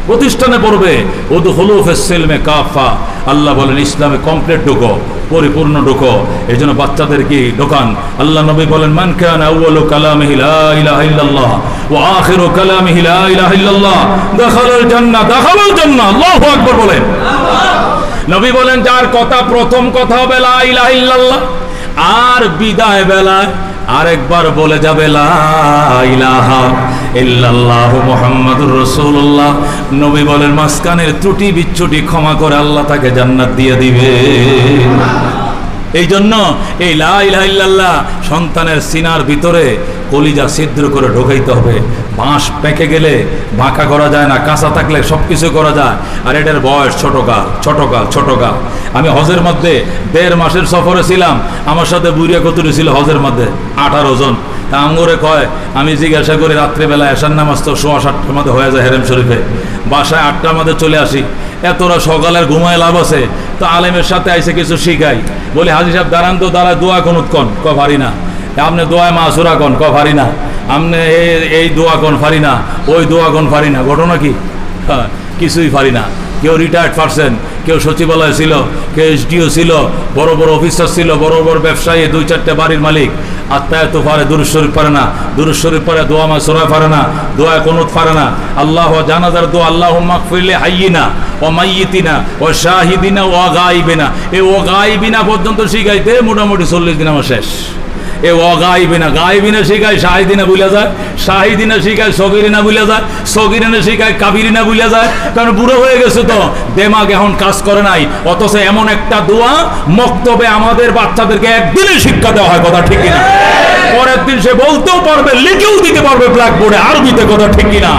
প্রতিষ্ঠানে পড়বে। উদখুলু ফিস সিলমি কাফা, আল্লাহ বলেন ইসলামে কমপ্লিট ঢোকো, পরিপূর্ণ ঢোকো। এই জন্য বাচ্চাদেরকে ঢোকান। আল্লাহ নবী বলেন মান কানা আউয়ালু কালামিহি লা ইলাহা ইল্লাল্লাহ ওয়া আখিরু কালামিহি লা ইলাহা ইল্লাল্লাহ দাখালাল জান্নাহ, দাখালাল জান্নাহ। আল্লাহু আকবার বলেন। নবী বলেন যার কথা প্রথম কথা হবে লা ইলাহা ইল্লাল্লাহ, আর বিদায় বেলায় আরেকবার বলে যাবে লা ইলাহা ইল্লাল্লাহু মুহাম্মাদুর রাসূলুল্লাহ, নবী বলেন মাঝখানের ত্রুটি বিচ্যুতি ক্ষমা করে আল্লাহ তাকে জান্নাত দিয়ে দিবে। এই জন্য এই লা ইলাহা ইল্লাল্লাহ সন্তানের সিনার ভিতরে কলিজা ছিদ্র করে ঢোকাইতে হবে। বাঁশ পেকে গেলে বাঁকা করা যায় না, কাঁচা থাকলে সব কিছু করা যায়। আর এটার বয়স ছোটকাল। আমি হজের মধ্যে 1.5 মাসের সফরে ছিলাম, আমার সাথে বুড়িয়া কতুরি ছিল হজের মধ্যে 18 জন। তা আমগরে কয়, আমি জিজ্ঞাসা করি রাত্রেবেলা এশার নামাজ তো 7:15 মধ্যে হয়ে যায় হেরেম শরীফে, বাসায় 8টার মধ্যে চলে আসি। এতটা সকালের ঘুমায় লাভ আছে? তো আলেমের সাথে আইসে কিছু শিখাই, বলি হাজি সাহেব দাঁড়ান তো, দাঁড়ায় দোয়া কোনুত কন, ক পারি না। আপনি দোয়ায় মাসুরা কন, ক পারি না। আপনি এই দোয়া কোন পারি না, ওই দোয়া কোন পারি না। ঘটনা কি? কিছুই পারি না। কেউ রিটায়ার্ড পারসন, কেউ সচিবালয় ছিল, কেউ এসডিও ছিল, বড় বড় অফিসার ছিল, বড় বড় ব্যবসায়ী, 2-4টে বাড়ির মালিক। আত্মায় তো পারে, দুরূদ শরীফ পারে না, দুরূদ শরীফ পারে, দোয়া মাসুরা পারে না, দোয়া কুনুত পারে না। আল্লাহ জানাজার দোয়া আল্লাহুম্মা গফিরলি হাইয়িনা ওয়া মাইয়িতিনা ওয়া শাহিদিনা ওয়া গায়িবিনা, এই ও গায়িবিনা পর্যন্ত শিখাইতে মোটামুটি 40 দিন আমার শেষ। এ অগাইবিনা গাইবিনা শিখায় শাহিদিনা বুঝা যায়, শাহিদিনা শিখায় সগিরিনা বুঝা যায়, সগিরিনা শিখায় কাবিরিনা বুঝা যায়। কারণ বুড়ো হয়ে গেছে তো, দেমাগ এখন কাজ করে নাই। অথচ এমন একটা দোয়া মক্তবে আমাদের বাচ্চাদেরকে একদিনে শিক্ষা দেওয়া হয়, কথা ঠিক কিনা? পরের দিন সে বলতেও পারবে, লিখেও দিতে পারবে ব্ল্যাকবোর্ডে আরবিতে, কথা ঠিক কিনা?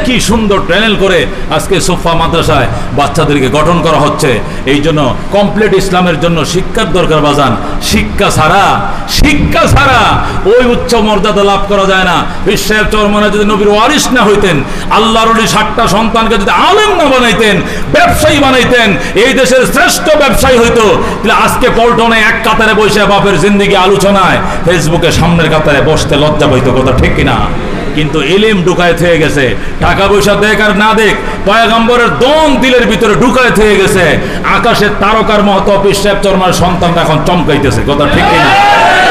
কি সুন্দর ট্রেনেল করে আজকে সোফা মাদ্রাসায় বাচ্চাদেরকে গঠন করা হচ্ছে। এই জন্য কমপ্লিট ইসলামের জন্য শিক্ষার দরকার বাজান। শিক্ষা ছাড়া ওই উচ্চ মর্যাদা লাভ করা যায় না। বিশ্বের চরমনে যদি নবীর ওয়ারিস না হইতেন, আল্লাহর ওলি 60টা সন্তানকে যদি আলেম না বানাইতেন, ব্যবসায়ী বানাইতেন, এই দেশের শ্রেষ্ঠ ব্যবসায়ী হইতো, তাহলে আজকে পল্টনে এক কাতারে বসে বাপের জিন্দিগি আলোচনায় ফেসবুকে সামনের কাতারে বসতে লজ্জা পাইতো, কথা ঠিক কিনা? কিন্তু ইলম ঢুকায় থেকে গেছে। টাকা পয়সা দেখ আর না দেখ, পয়গম্বরের দম দিলের ভিতরে ঢুকায় থেকে গেছে। আকাশের তারকার মতো পিসাব চরমার সন্তানরা এখন চমকাইতেছে, কথা ঠিক কিনা?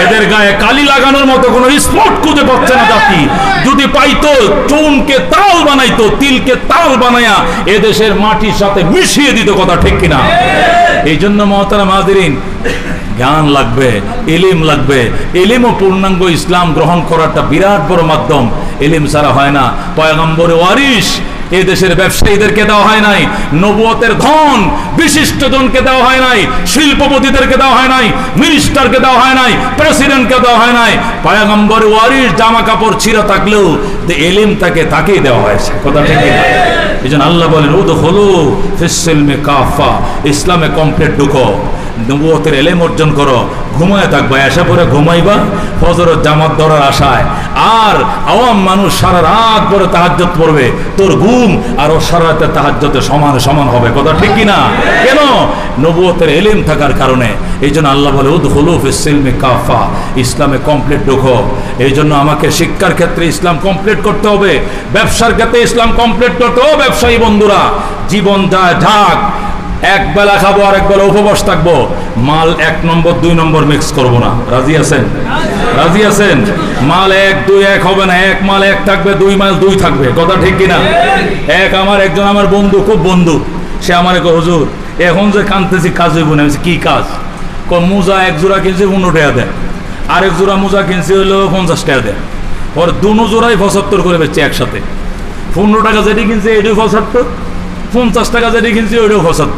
এদের গায়ে কালি লাগানোর মতো কোনো স্পট খুঁজে পাচ্ছে না জাতি। যদি পাইতো, চুনকে তাল বানাইতো, তিলকে তাল বানায়া এদেশের মাটির সাথে মিশিয়ে দিত, কথা ঠিক কিনা? এই জন্য মহতারাম হাজিরিন, জ্ঞান লাগবে, ইলিম লাগবে। ইলিম ও পূর্ণাঙ্গ ইসলাম গ্রহণ করাটা বিরাট বড় মাধ্যম। ইলিম ছাড়া হয় না। পয়গম্বরের ওয়ারিস এই দেশের ব্যবসায়ীদেরকে দেওয়া হয় নাই, নবুয়তের ধন বিশিষ্টজনকে দেওয়া হয় নাই, শিল্পপতিদেরকে দেওয়া হয় নাই, মিনিস্টারকে দেওয়া হয় নাই, প্রেসিডেন্টকে দেওয়া হয় নাই। পয়গম্বরের ওয়ারিস জামা কাপড় ছিঁড়া থাকলেও যে ইলিম তাকেই দেওয়া হয়েছে, কথা ঠিক না? এই জন্য আল্লাহ বলেন, উদখুলু ফিস সিলমি কাফা, ইসলামে কমপ্লিট ঢুকো, নবুয়তের ইলম অর্জন করো। ঘুমায় থাকবা, এসে পরে ঘুমাইবা ফজরের জামাত ধরার আশায়। আর আওয়াম মানুষ সারা রাত পরে তাহাজ্জুদ পড়বে, তোর ঘুম আর ওর সারা রাতের তাহাজ্জুদে সমান হবে, কথা ঠিক কিনা? কেন? নবুয়তের ইলম থাকার কারণে। এই জন্য আল্লাহ বলে, উদখুলু ফিস সিলমি কাফা, ইসলামে কমপ্লিট ঢুকো। এই জন্য আমাকে শিক্ষার ক্ষেত্রে ইসলাম কমপ্লিট করতে হবে, ব্যবসার ক্ষেত্রে ইসলাম কমপ্লিট করতে হবে। ব্যবসায়ী বন্ধুরা, জীবন যায় ঢাক, এক বেলা খাবো আর এক বেলা উপবাস থাকবো, মাল 1 নম্বর 2 নম্বর মিক্স করবো না। রাজি আছেন? রাজি আছেন? মাল 1 2 1 হবে না, এক মাল 1 থাকবে, 2 মাল 2 থাকবে, কথা ঠিক কিনা? একজন আমার বন্ধু, খুব বন্ধু, সে আমার হুজুর এখন যে কানতেছি কাজ হইব না। কি কাজ? মোজা 1 জোড়া কিনছে 15 টাকা দেয়, আরেক জোড়া মোজা কিনছে হইলো 50 টাকা দেয়। ওর দুনো জোড়াই 75 করে বেচছে একসাথে। 15 টাকা যেটি কিনছে এটিও 75, 50 টাকা যেটি কিনছে ওইটাও 75।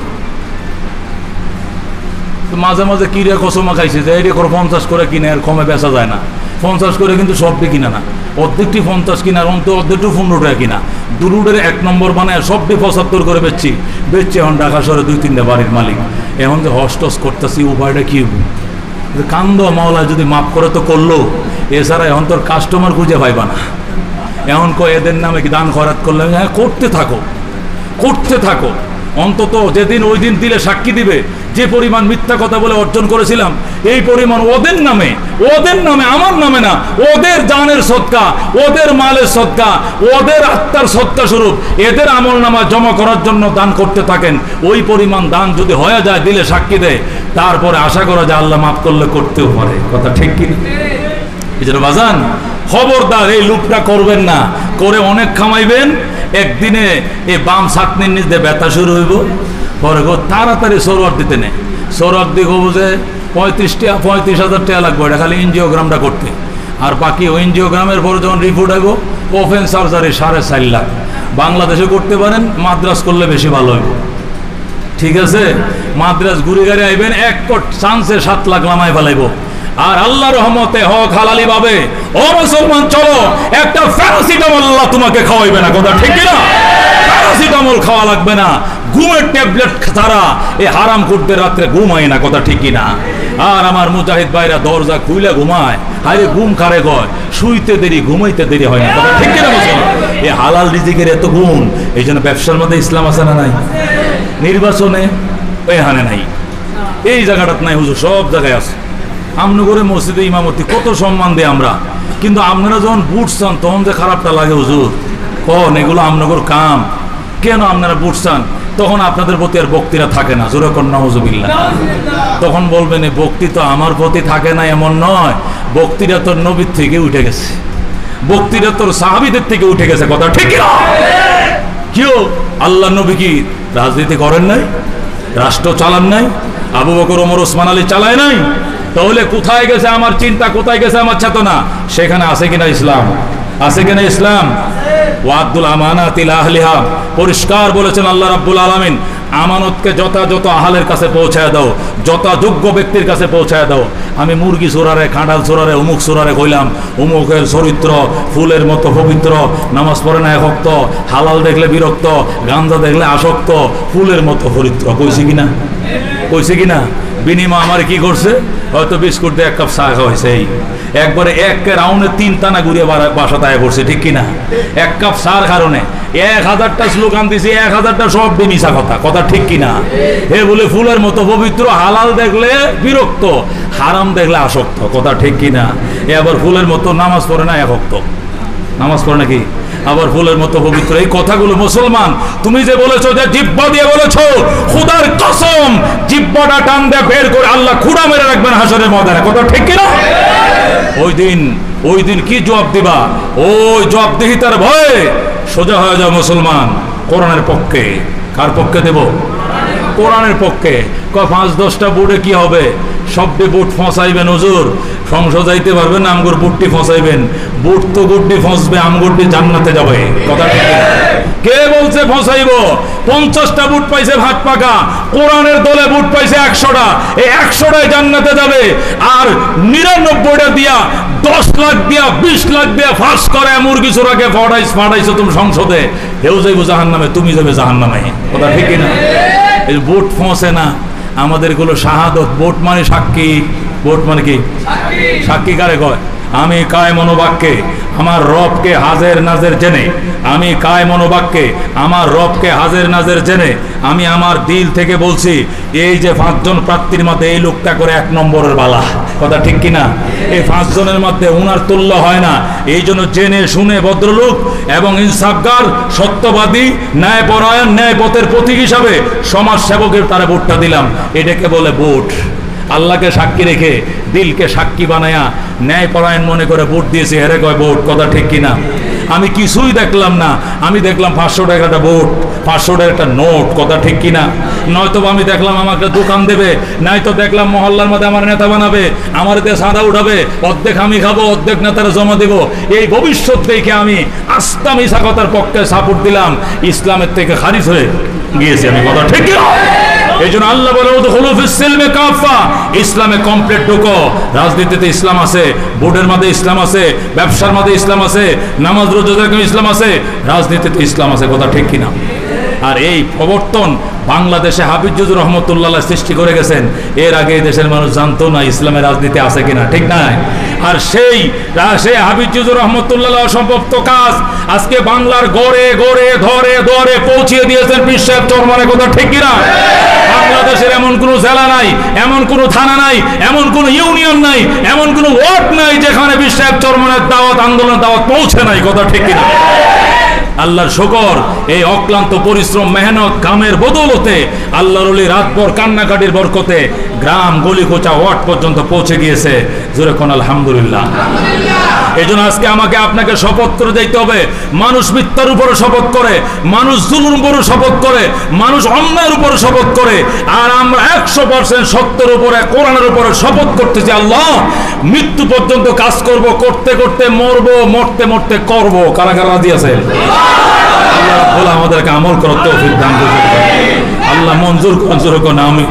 মাঝে মাঝে কিরে কসমা খাইছে যে এটি করে 50 করে কিনে, আর কমে বেচা যায় না। 50 করে কিন্তু সবটি কিনা না, অর্ধেকটি 50 কিনা, অর্ধেকটি 15 টাকা কিনা। দুরুডের 1 নম্বর বানায় সবটি 75 করে বেচছি। এখন ঢাকা শহরে 2-3টা বাড়ির মালিক। এখন যে হস্টস করতেছি, উপায়টা কি? কান্দ মাওলা যদি মাফ করে তো করলো, এছাড়া এখন তোর কাস্টমার খুঁজে পাইবা না। এখন এদের নামে কি দান খয়রাত করলে? হ্যাঁ, করতে থাকো। অন্তত যেদিন ওই দিন দিলে সাক্ষী দিবে, যে পরিমাণ মিথ্যা কথা বলে অর্জন করেছিলাম, এই পরিমাণ ওদের নামে আমার নামে না, ওদের জানের সদকা, ওদের মালের সদকা, ওদের আত্মার সদকা স্বরূপ এদের আমল নামা জমা করার জন্য দান করতে থাকেন। ওই পরিমাণ দান যদি হয়ে যায়, দিলে সাক্ষী দেয়, তারপরে আশা করা যায় আল্লাহ মাফ করলে করতেও পারে, কথা ঠিক কি? এই জন্য বাজান, খবরদার এই লুপটা করবেন না, করে অনেক খামাইবেন। একদিনে এই বাম ছাতনির নিচ দিয়ে ব্যথা শুরু হইব, পরে তাড়াতাড়ি সরোয়ার দিতে নেই। সরোয়ার দিয়ে হবো যে 35,000 টাকা লাগবে এটা খালি এনজিওগ্রামটা করতে। আর বাকি ওই এনজিওগ্রামের পরে যখন রিপোর্ট আইব, ওপেন সার্জারি 4.5 লাখ। বাংলাদেশে করতে পারেন, মাদ্রাস করলে বেশি ভালো হইব। ঠিক আছে? মাদ্রাস ঘুরে গাড়ি আইবেন, 1 কোট চান্সে 7 লাখ লামাই ফেলাইব। আর আল্লাহ রহমতে হক হালালি ভাবে, ও মুসলমান চলো, একটা প্যারাসিটামল আল্লাহ তোমাকে খাওয়াইবে না, কথা ঠিক না? প্যারাসিটামল খাওয়া লাগবে না, ঘুমের ট্যাবলেট ছাড়া এই হারাম করতে রাত্রে ঘুমায় না, কথা ঠিক না? আর আমার মুজাহিদ ভাইরা দরজা খুলে ঘুমায়, আরে ঘুম কারে কয়? শুইতে দেরি, ঘুমাইতে দেরি হয় না, কথা ঠিক না? এই হালাল রিজিকের এত গুণ। এই জন্য ব্যবসার মধ্যে ইসলাম আছে না নাই? নির্বাচনে এখানে নাই, এই জায়গাটাতে নাই হুজুর, সব জায়গায় আছে। আমনগরে মসজিদে ইমামতি কত সম্মান দেয় আমরা, কিন্তু আপনারা যখন বুঝছেন তখন যে খারাপটা লাগে হুজুর। এগুলো আমনগর কাম, কেন আপনারা বুঝছেন? তখন আপনাদের প্রতি আর বক্তিরা থাকে না, জোরে কর নাউযুবিল্লাহ। তখন বলবেন এই বক্তি তো আমার প্রতি থাকে না, এমন নয়, বক্তিরা তোর নবীর থেকে উঠে গেছে, বক্তিরা তোর সাহাবীদের থেকে উঠে গেছে, কথা ঠিক না? কেউ আল্লাহ নবী কি রাজনীতি করেন নাই? রাষ্ট্র চালান নাই? আবু বকর, ওমর, ওসমান আলী চালায় নাই? তাহলে কোথায় গেছে আমার চিন্তা, কোথায় গেছে আমার চেতনা? সেখানে আছে কিনা ইসলাম? আছে কিনা ইসলাম? ওয়াদুল আমানাত ইলা আহলিহা, পরিষ্কার বলেছেন আল্লাহ রাব্বুল আলামিন, আমানতকে যথাযথ আহালের কাছে পৌঁছায় দাও, যথাযোগ্য ব্যক্তির কাছে পৌঁছায় দাও। আমি মুরগি চোরারে, কাঁঠাল চোরারে, অমুক চোরারে কইলাম অমুকের চরিত্র ফুলের মতো পবিত্র, নামাজ পড়ে না ভক্ত, হালাল দেখলে বিরক্ত, গাঞ্জা দেখলে আসক্ত, ফুলের মতো পবিত্র, কইছি কিনা? কইছি কিনা? বিনিময় আমার কি করছে? হয়তো বিস্কুট দিয়ে এক কাপ চা খাওয়াইছে, এই একবারে এক রাউন্ডে 3 টানা ঘুরিয়ে বাসা তাই করছে, ঠিক কিনা? এক কাপ চার কারণে 1000টা স্লোগান দিছে, 1000টা সব মিশা কথা, কথা ঠিক কিনা? হে বলে ফুলের মতো পবিত্র, হালাল দেখলে বিরক্ত, হারাম দেখলে আসক্ত, কথা ঠিক কিনা? এ আবার ফুলের মতো নামাজ পড়ে না আসক্ত, নামাজ পড়ে নাকি? আবার ফুলের মতো পবিত্র। এই কথাগুলো মুসলমান তুমি যে বলেছো, যে জিহ্বা দিয়ে বলেছো, খোদার কসম জিহ্বাটা টান দিয়ে বের করে আল্লাহ খুঁড়া মেরে রাখবেন হাসরের ময়দানে, কথা ঠিক কিনা? ওই দিন কি জবাব দিবা? ওই জবাবদিহিতার ভয়ে সোজা হয়ে যাও মুসলমান কোরআনের পক্ষে। কার পক্ষে দেব? কোরআনের পক্ষে। 5-10টা বুটে কি হবে? সবটি বুট ফসাইবেন হুজুর, সংসদ যাইতে পারবেন না, আমগুর বুটটি ফসাইবেন। বুট তো গুড্ডি ফসবে, আমগুড্ডি জান্নাতে যাবে, কথা ঠিক? কে বলছে ফসাইব? 50টা বুট পাইছে ভাত পাকা, কোরআনের দলে বুট পাইছে 100টা, এই 100টাই জান্নাতে যাবে। আর 99টা দিয়া 10 লাখ দিয়া 20 লাখ দিয়া ফাঁস করে মুরগি চোরাকে ফাটাইছো তুমি সংসদে, হেউ যাইব জাহান্নামে, তুমি যাবে জাহান্নামে, কথা ঠিক না? এই বুট ফসে না আমাদের গুলো শাহাদত। ভোট মানে সাক্ষী, ভোট মানে কি? সাক্ষী কারে কয়? আমি কায় মনোবাক্যে আমার রবকে হাজের নাজের জেনে, আমি কায় মনোবাক্যে আমার রবকে হাজের নাজের জেনে আমি আমার দিল থেকে বলছি, এই যে 5 জন প্রার্থীর মধ্যে এই লোকটা করে 1 নম্বরের বালা, কথা ঠিক কিনা? এই 5 জনের মধ্যে উনার তুল্য হয় না। এই জন্য জেনে শুনে ভদ্রলোক এবং ইনসাফগার, সত্যবাদী, ন্যায়পরায়ণ, ন্যায় পথের প্রতীক হিসাবে সমাজ সেবকের তারা ভোটটা দিলাম। এটাকে বলে ভোট। আল্লাহকে সাক্ষী রেখে দিলকে সাক্ষী বানায়া ন্যায়পরায়ণ মনে করে ভোট দিয়েছি, হেরে কয় ভোট, কথা ঠিক কিনা? আমি কিছুই দেখলাম না, আমি দেখলাম 500 টাকার একটা ভোট, 500 টাকার একটা নোট, কথা ঠিক কিনা? নয়তো আমি দেখলাম আমাকে দোকান দেবে, নয়তো দেখলাম মহল্লার মধ্যে আমার নেতা বানাবে, আমার দিয়ে সাদা উঠাবে, অর্ধেক আমি খাবো, অর্ধেক নেতারা জমা দেব। এই ভবিষ্যৎ দেখে আমি আস্থা মিশা কথার পক্ষে সাপোর্ট দিলাম, ইসলামের থেকে খারিজ হয়ে গিয়েছি আমি, কথা ঠিক কিনা? এই জন্য আল্লাহ বলে ইসলামে কমপ্লিট ঢুকো। রাজনীতিতে ইসলাম আছে, ভোটের মধ্যে ইসলাম আছে, ব্যবসার মধ্যে ইসলাম আছে, নামাজ রোজার ইসলাম আছে, রাজনীতিতে ইসলাম আছে, কথা ঠিক কিনা? আর এই প্রবর্তন বাংলাদেশে হাফিজুর রহমতুল্লাহ সৃষ্টি করে গেছেন। এর আগে এই দেশের মানুষ জানতো না ইসলামের রাজনীতি আছে কিনা, ঠিক না? আর সেই হাফিজুর রহমতুল্লাহ অসম্ভব কাজ আজকে বাংলার গড়ে গড়ে ধরে ধরে পৌঁছিয়ে দিয়েছেন পীর সাহেব চরমনে, কথা ঠিক কিনা? বাংলাদেশের এমন কোন জেলা নাই, এমন কোন থানা নাই, এমন কোন ইউনিয়ন নাই, এমন কোন ওয়ার্ড নাই যেখানে পীর সাহেব চরমনের দাওয়াত, আন্দোলনের দাওয়াত পৌঁছে নাই, কথা ঠিক কিনা? আল্লাহর শুকর, এই অক্লান্ত পরিশ্রম, মেহনত, কামের বদৌলতে আল্লাহর ওলি রাতভর কান্নাকাটির বরকতে গ্রাম গলি কোচা ওয়ার্ড পর্যন্ত পৌঁছে গিয়েছে। জোরে কোন আলহামদুলিল্লাহ। এই জন্য আজকে আমাকে আপনাকে শপথ করে দিতে হবে। মানুষ মিথ্যার উপরে শপথ করে, মানুষ জুলুমের উপরে শপথ করে, মানুষ অন্যায়ের উপরে শপথ করে, আর আমরা 100% সত্যের উপরে, কোরআনের উপরে শপথ করতেছি। আল্লাহ মৃত্যু পর্যন্ত কাজ করব, করতে করতে মরবো, মরতে মরতে করব। কারা কারা রাজি আছে? আল্লাহ আমাদেরকে আমল করার তৌফিক দান করুন। আল্লাহ মঞ্জুর করেন, জোরে কোন আমিন।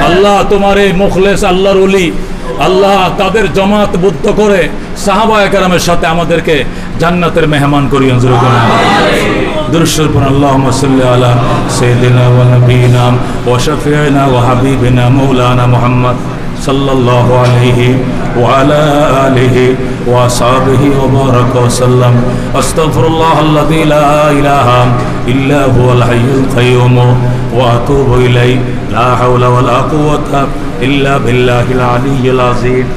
আল্লাহ তোমার এই মুখলেস আল্লাহর ওলি, আল্লাহ তাদের জমাত বুদ্ধ করে সাহাবায়ে কেরামের সাথে আমাদেরকে জান্নাতের মেহমান করিয়েন, জোরে কোন দুরূদ শরীফ পড়ুন। আল্লাহুম্মা সাল্লি আলা সাইয়্যিদিনা ওয়া নাবিয়িনা ওয়া শাফিঈনা ওয়া হাবিবিনা মাওলানা মুহাম্মদ সাল্লাল্লাহু আলাইহি ওয়া আলা আলিহি ওয়া সাহবিহি ওয়া বারাকা ওয়া সাল্লাম। আস্তাগফিরুল্লাহাল্লাযী লা ইলাহা ইল্লা হুয়াল হাইয়ুল কাইয়্যুম ওয়া আতুবু ইলাইহি লা হাওলা ওয়া লা কুওয়াতা ইল্লা বিল্লাহিল আলিয়্যিল আযীম।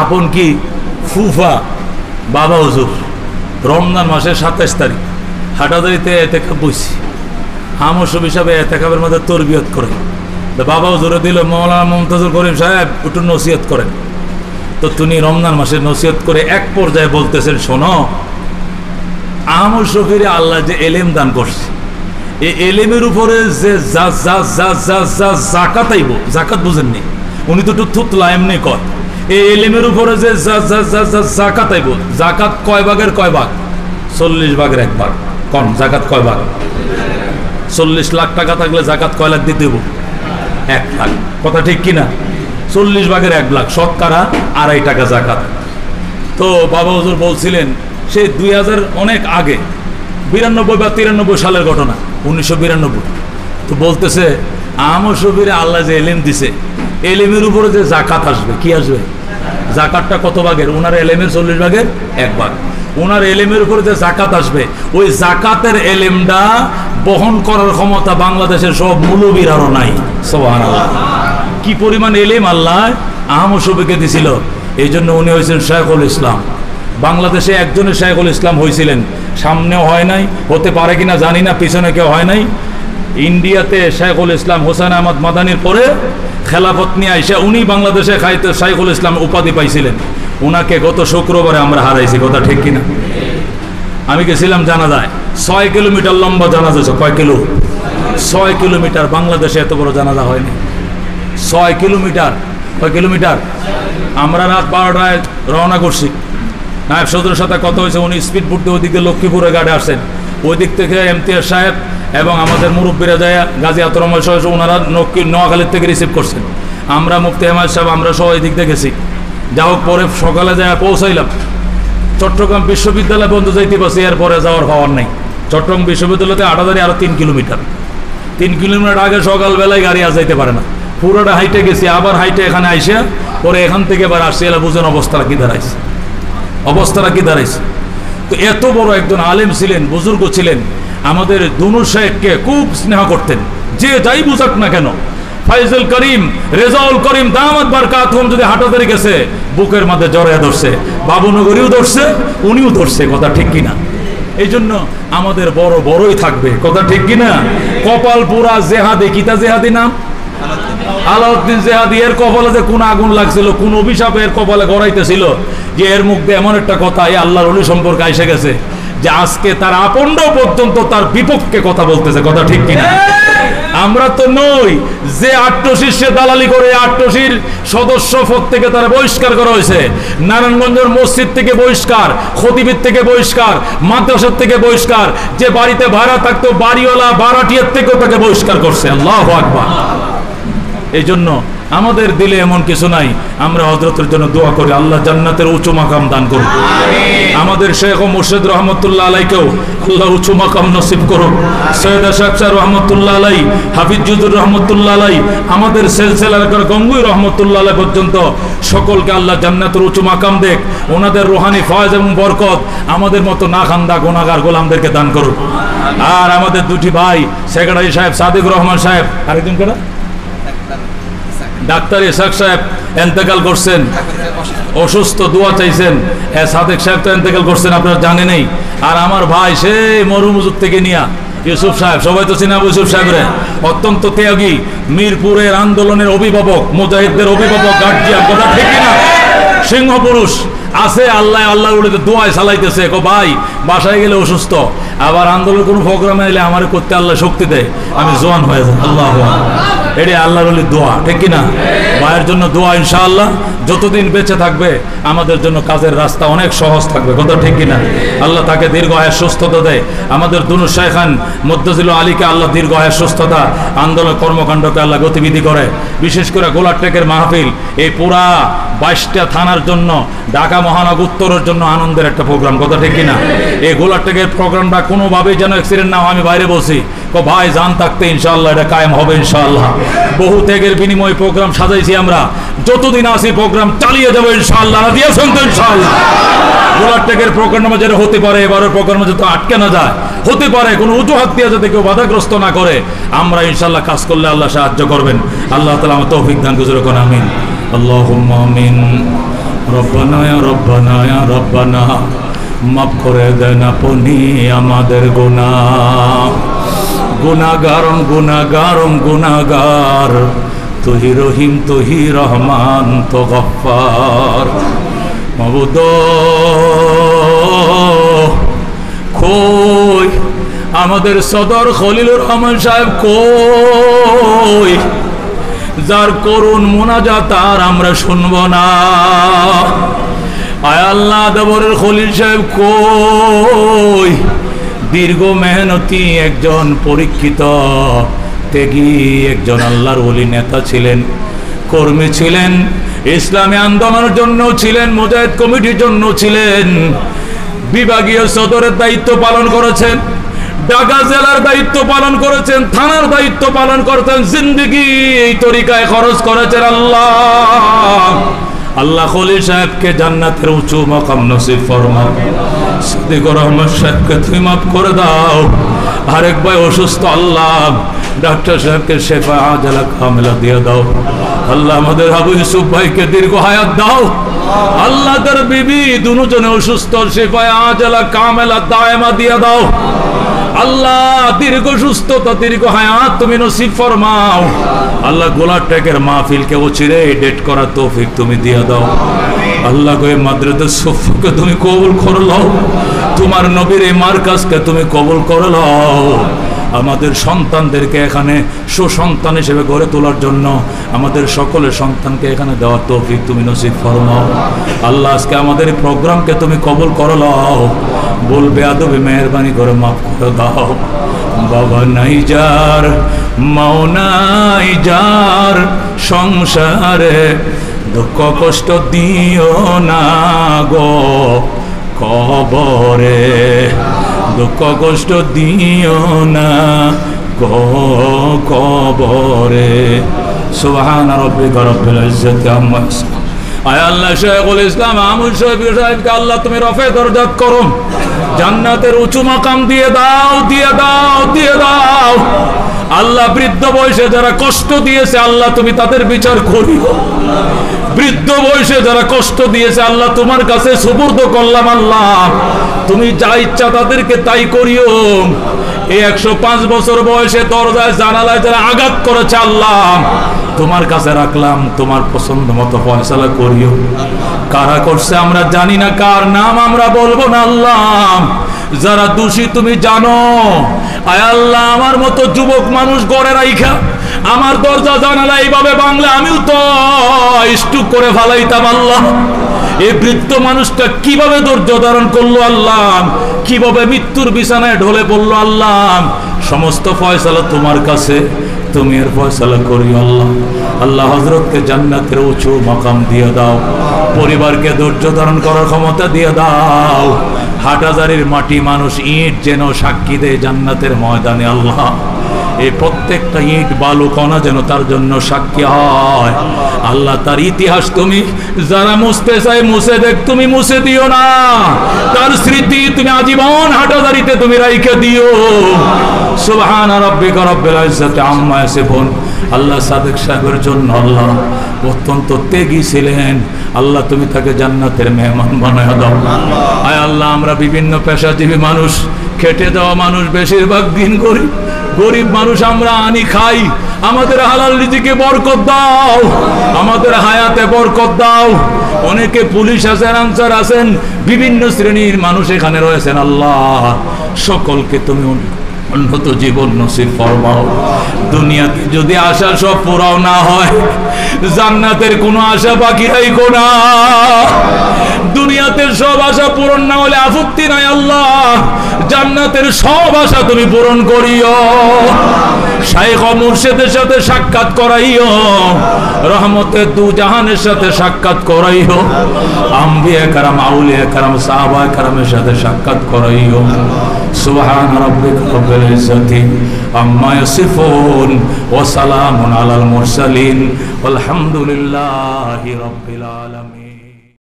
আপন কি ফুফা বাবা হুজুর রমজান মাসের 27 তারিখ হাটাদারিতে এতেকাব বইছি, আমসব হিসাবে এতেকাবের মধ্যে তরবিয়ত করে বাবা হুজুরে দিল, মাওলানা মুমতাজুল করিম সাহেব একটু নসিহত করেন। তো তিনি রমজান মাসের নসিহত করে এক পর্যায়ে বলতেছেন, শোনো আহমদ শফিরে আল্লাহ যে এলেম দান করছে, এই এলেমের উপরে যে জাকাত আইব, জাকাত বুঝেননি, উনি তো একটু থুতলা এমনি কয়। এই এলেমের উপরে যে জাকাত আইব, জাকাত কয় ভাগের কয় ভাগ? 40 ভাগের 1 ভাগ। কোন জাকাত কয় ভাগ? 40 লাখ টাকা থাকলে জাকাত কয় লাখ দিতে হইব? 1 লাখ। কথা ঠিক কিনা? 40 ভাগের 1 লাখ, শতকরা 2.5 টাকা জাকাত। তো বাবা হুজুর বলছিলেন সে 2000 অনেক আগে, 92 বা 93 সালের ঘটনা, 1992। তো বলতেছে আমর শরীরে আল্লাহ যে এলেম দিছে, এলেমের উপরে যে জাকাত আসবে, কি আসবে? জাকাতটা কত ভাগের? ওনার এলেমের 40 ভাগের 1 ভাগ। ওনার এলেমের উপরে যে জাকাত আসবে, ওই জাকাতের এলেমটা বহন করার ক্ষমতা বাংলাদেশের সব মুলবির আরো নাই। সুবহানাল্লাহ। কি পরিমাণ এলেম আল্লাহ আহমদ শফিকে দিছিল। এই জন্য উনি হয়েছেন শাইখুল ইসলাম। বাংলাদেশে একজনের শাইখুল ইসলাম হয়েছিলেন, সামনেও হয় নাই, হতে পারে কিনা জানি না, পিছনে কেউ হয় নাই। ইন্ডিয়াতে শাইখুল ইসলাম হোসেন আহমদ মাদানির পরে খেলাফত নিয়ে আইসা উনি বাংলাদেশে শাইখুল ইসলাম উপাধি পাইছিলেন। উনাকে গত শুক্রবারে আমরা হারাইছি। কথা ঠিক কিনা? আমি গেছিলাম জানাজায়, 6 কিলোমিটার লম্বা জানাজা। কয় কিলো? 6 কিলোমিটার। বাংলাদেশে এত বড় জানাজা হয়নি। 6 কিলোমিটার। কয় কিলোমিটার? আমরা রাত 12টায় রওনা করছি। নায়ব সদরের সাথে কথা হয়েছে, উনি স্পিড বোট দিয়ে ওই দিক দিয়ে লক্ষ্মীপুরের গাড়ি আসেন। ওই দিক থেকে ইমতিয়াজ সাহেব এবং আমাদের মুরব্বীরা যায় গাজী আতর রহমান সহ ওনারা নোয়াখালীর থেকে রিসিভ করছেন। আমরা মুফতি আহমদ সাহেব আমরা সহ এই দিক দিয়ে গেছি। যা হোক, পরে সকালে যায় পৌঁছাইলাম। চট্টগ্রাম বিশ্ববিদ্যালয় বন্ধু যাইতে পারছি, এরপরে যাওয়ার হওয়ার নেই। চট্টগ্রাম বিশ্ববিদ্যালয়তে আটাদারি আরও 3 কিলোমিটার। 3 কিলোমিটার আগে সকালবেলায় গাড়ি আর যাইতে পারে না। পুরোটা হাইটে গেছি, আবার হাইটে এখানে আইসে পরে এখান থেকে এবার আসছি। এলা বুঝেন অবস্থাটা কি দাঁড়াইছে, অবস্থাটা কি দাঁড়াইছে। তো এত বড় একজন আলেম ছিলেন, বুজুর্গ ছিলেন। আমাদের দুনু শেখকে খুব স্নেহ করতেন, যে যাই বুঝাক না কেন। ফাইজুল করিম, রেজাউল করিম দামাত বারকাতুহুম যদি হাঁটাদারি গেছে, বুকের মধ্যে জড়ায় ধরছে, বাবুনগরীও ধরছে, উনিও ধরছে। কথা ঠিক কিনা? এই জন্য আমাদের বড় বড়ই থাকবে। কথা ঠিক কিনা? কপাল পুরা জেহাদি, কিতা জেহাদি নাম? আলাউদ্দিন জেহাদি। এর কপালে যে কোন আগুন লাগছিল, কোন অভিশাপ এর কপালে গড়াইতেছিল, যে এর মুখ দিয়ে এমন একটা কথা এই আল্লাহর ওলি সম্পর্কে এসে গেছে যে আজকে তার আপনরাও পর্যন্ত তার বিপক্ষে কথা বলতেছে। কথা ঠিক কিনা? আমরা তো নই যে আট্টশির সে দালালি করে। আট্টশির সদস্য পদ থেকে তারা বহিষ্কার করা হয়েছে, নারায়ণগঞ্জের মসজিদ থেকে বহিষ্কার, খতিবের থেকে বহিষ্কার, মাদ্রাসার থেকে বহিষ্কার, যে বাড়িতে ভাড়া থাকতো বাড়িওয়ালা ভাড়াটিয়ার থেকেও তাকে বহিষ্কার করছে। আল্লাহু আকবার। এই জন্য আমাদের দিলে এমন কিছু নাই। আমরা হযরতের জন্য দোয়া করি, আল্লাহ জান্নাতের উঁচু মাকাম দান করুন। আমাদের শেখ ও মুর্শিদ রহমতুল্লাহ আলাইকেও আল্লাহ উঁচু মাকাম নসিব করুন। সৈয়দ আশরাফ শাহ রহমতুল্লাহ আলাই, হাফিজ জুজুর রহমতুল্লাহ আলাই, আমাদের সিলসিলার গঙ্গুই রহমতুল্লাহ আলাই পর্যন্ত সকলকে আল্লাহ জান্নাতের উঁচু মাকাম দেখ। ওনাদের রুহানি ফয়েজ এবং বরকত আমাদের মতো না খান্দা গুনাহগার গোলামদেরকে দান করুন। আর আমাদের দুটি ভাই সেক্রেটারি সাহেব সাদিক রহমান সাহেব, আরেকজন কেনা ডাক্তার ইসাক সাহেব এন্তেকাল করছেন, অসুস্থ, দোয়া চাইছেন। সাদেক সাহেব তো এন্তেকাল করছেন, আপনারা জানেনই। আর আমার ভাই সেই মরুমুজুর থেকে নিয়া ইউসুফ সাহেব, সবাই তো চিনা ইউসুফ সাহেবরে, অত্যন্ত ত্যাগী, মিরপুরের আন্দোলনের অভিভাবক, মুজাহিদদের অভিভাবক, গার্জিয়ান। কথা ঠিক কিনা? সিংহ পুরুষ আছে। আল্লাহ আল্লাহর উড়িতে দোয়ায় চালাইতেছে। ভাই বাসায় গেলে অসুস্থ, আবার আন্দোলন কোনো প্রোগ্রামে এলে আমার করতে আল্লাহ শক্তি দেয়, আমি জোয়ান হয়ে যাই। আল্লাহ, এটা আল্লাহর ওলির দোয়া। ঠিক কিনা? ভাইয়ের জন্য দোয়া। ইনশাআল্লাহ যতদিন বেঁচে থাকবে আমাদের জন্য কাজের রাস্তা অনেক সহজ থাকবে। কথা ঠিক কিনা? আল্লাহ তাকে দীর্ঘ আয়ের সুস্থতা দেয়। আমাদের দুনু শাইখান মুদ্দাজিল আলীকে আল্লাহ দীর্ঘ আয়ের সুস্থতা, আন্দোলন কর্মকাণ্ডকে আল্লাহ গতিবিধি করে। বিশেষ করে গোলাটেকের মাহফিল এই পুরা 22টা থানার জন্য, ঢাকা মহানগর উত্তরের জন্য আনন্দের একটা প্রোগ্রাম। কথা ঠিক কিনা? এই গোলাটেকের প্রোগ্রামটা কোনোভাবেই যেন অ্যাক্সিডেন্ট না হয়। আমি বাইরে বলছি, ভাই জান থাকতে ইনশাআল্লাহ এটা কায়েম হবে ইনশাআল্লাহ। বহু ত্যাগের বিনিময়ে প্রোগ্রাম সাজাইছি আমরা, যতদিন আসি প্রোগ্রাম চালিয়ে যাবো ইনশাআল্লাহ। দিয়েছেন তো ইনশাআল্লাহ? গোলাটেকের প্রোগ্রামে যেটা হতে পারে, এবারের প্রোগ্রামে যাতে আটকে না যায়, হতে পারে কোনো অজুহাত দিয়ে যাতে কেউ বাধাগ্রস্ত না করে, আমরা ইনশাআল্লাহ কাজ করলে আল্লাহ সাহায্য করবেন। আল্লাহ তাআলা আমাদের তৌফিক দান করুন। আমিন। আল্লাহুম্মা আমিন। রব্বানা ইয়া রব্বানা ইয়া রব্বানা, মাফ করে দেন আপনি আমাদের গুনাহ। গুনাহগারম গুনাহগারম গুনাহগার, তুহি রহিম তুহি রহমান তো গফফার। মাবুদ কই আমাদের সদর খলিলুর রহমান সাহেব, কই যার করুণ মোনাজাত আর আমরা শুনবো না। আয় আল্লাহ, দেবরের খলিল সাহেব কই? দীর্ঘ মেহনতি একজন পরীক্ষিত ত্যাগী একজন আল্লাহর ওলি নেতা ছিলেন, কর্মী ছিলেন, ইসলামী আন্দোলনের জন্য ছিলেন, মুজাহিদ কমিটির জন্য ছিলেন, বিভাগীয় সদরের দায়িত্ব পালন করেছেন, ঢাকা জেলার দায়িত্ব পালন করেছেন, থানার দায়িত্ব পালন করেছেন, জিন্দেগি এই তরিকায় খরচ করেছেন। আল্লাহ খলিল সাহেবকে জান্নাতের উঁচু মাকাম নসিব ফরমাও। সিদ্দিকুর রহমান সাহেবকে তুমি মাফ করে দাও। আরেক ভাই অসুস্থ, আল্লাহ ডাক্তার সাহেবকে শেফা আজালা কামেলা দিয়ে দাও। আল্লাহ আমাদের আবু ইউসুফ ভাইকে দীর্ঘ হায়াত দাও। আল্লাহ তার বিবি দুজনে অসুস্থ, শেফা আজালা কামেলা দায়মা দিয়ে দাও। আল্লাহ দীর্ঘ সুস্থতা, দীর্ঘ হায়াত তুমি নসিব ফরমাও। আল্লাহ গোলার টেকের মাহফিলকে অচিরে ডেট করার তৌফিক তুমি দিয়ে দাও। আল্লাহ গো মাদ্রাসা সুফকে তুমি কবুল করে লও। তোমার নবীর এই মার্কাজকে তুমি কবুল করে লও। আমাদের সন্তানদেরকে এখানে সুসন্তান হিসেবে গড়ে তোলার জন্য আমাদের সকলের সন্তানকে এখানে দেওয়ার তৌফিক তুমি নসিব ফরমাও। আল্লাহ আজকে আমাদের এই প্রোগ্রামকে তুমি কবুল করে লও। বলবে আদবে মেহরবানি করে মাফ করে দাও। বাবা নাই যার, মাও নাই যার, সংসারে দুঃখ কষ্ট দিও না গো কবরে, দুঃখ কষ্ট দিও না গো কবরে। সুবহান রাব্বিকা রব্বিল ইজ্জাতি আম্মা ইয়াসিফুন। আয় আল্লাহ শাইখুল ইসলাম আমুল সাহেবকে আল্লাহ তুমি রফে দরজাত করো, জান্নাতের উঁচু মাকাম দিয়ে দাও, দিয়ে দাও, দিয়ে দাও। আল্লাহ বৃদ্ধ বয়সে যারা কষ্ট দিয়েছে আল্লাহ তুমি তাদের বিচার করিও। বৃদ্ধ বয়সে যারা কষ্ট দিয়েছে আল্লাহ তোমার কাছে সুপুর্দ করলাম। আল্লাহ তুমি যা ইচ্ছা তাদেরকে তাই করিও। এই 105 বছর বয়সে দরজায় জানালায় যারা আঘাত করেছে আল্লাহ তোমার কাছে রাখলাম, তোমার পছন্দ মতো ফয়সালা করিও। কারা করছে আমরা জানি না, কার নাম আমরা বলবো না। আল্লাহ যারা দোষী তুমি জানো। আয় আল্লাহ আমার মতো যুবক মানুষ গড়ে রাইখা আমার দরজা জানালা এইভাবে বাংলা আমিও তো স্টুক করে ফালাইতাম। আল্লাহ এই বৃদ্ধ মানুষটা কিভাবে ধৈর্য ধারণ করলো আল্লাহ, কিভাবে মৃত্যুর বিছানায় ঢলে পড়লো আল্লাহ। সমস্ত ফয়সালা তোমার কাছে, তুমি এর ফয়সালা করিও আল্লাহ। আল্লাহ হযরতকে জান্নাতের উঁচু মাকাম দিয়ে দাও, পরিবারকে ধৈর্য ধারণ করার ক্ষমতা দিয়ে দাও। হাটহাজারীর মাটি মানুষ ইট যেন সাক্ষী দেয় জান্নাতের ময়দানে। আল্লাহ এই প্রত্যেকটা ইট বালু কণা যেন তার জন্য সাক্ষী হয়। আল্লাহ তার ইতিহাস তুমি যারা মুছতে চাই মুছে দেখ, তুমি মুছে দিও না। তার স্মৃতি তুমি আজীবন হাটহাজারীতে তুমি রাইখে দিও। সুবহান রাব্বিকা রব্বিল ইজ্জাতি আম্মা ইয়াসিফুন। আল্লাহ সাদেক সাহেবের জন্য আল্লাহ অত্যন্ত ত্যাগী ছিলেন। আল্লাহ তুমি তাকে জান্নাতের মেহমান বানায় দাও। আয় আল্লাহ আমরা বিভিন্ন পেশাজীবী মানুষ, খেটে দেওয়া মানুষ, বেশিরভাগ দিন গরিব গরিব মানুষ আমরা আনি খাই। আমাদের হালাল রিজিকে বরকত দাও, আমাদের হায়াতে বরকত দাও। অনেকে পুলিশ আছেন, আনসার আছেন, বিভিন্ন শ্রেণীর মানুষ এখানে রয়েছেন। আল্লাহ সকলকে তুমি উন্নত জীবন নসিব ফরমাও। দুনিয়াতে যদি আশা সব পুরাও না হয়, জান্নাতের কোনো আশা বাকি রাখো না। দুনিয়াতে সব আশা পূরণ না হলে আপত্তি নাই আল্লাহ, জান্নাতের সব আশা তুমি পূরণ করিও। শাইখ ও মুর্শিদের সাথে সাক্ষাৎ করাইও, রহমতের দু জাহানের সাথে সাক্ষাৎ করাইও, আম্বিয়া কারাম, আউলিয়া কারাম, সাহাবা কারামের সাথে সাক্ষাৎ করাইও। সুবহান রাব্বিকা রব্বিল ইজ্জাতি আম্মা ইয়াসিফুন ওয়া সালামুন আলাল মুরসালিন ওয়ালহামদুলিল্লাহি রাব্বিল আলামিন।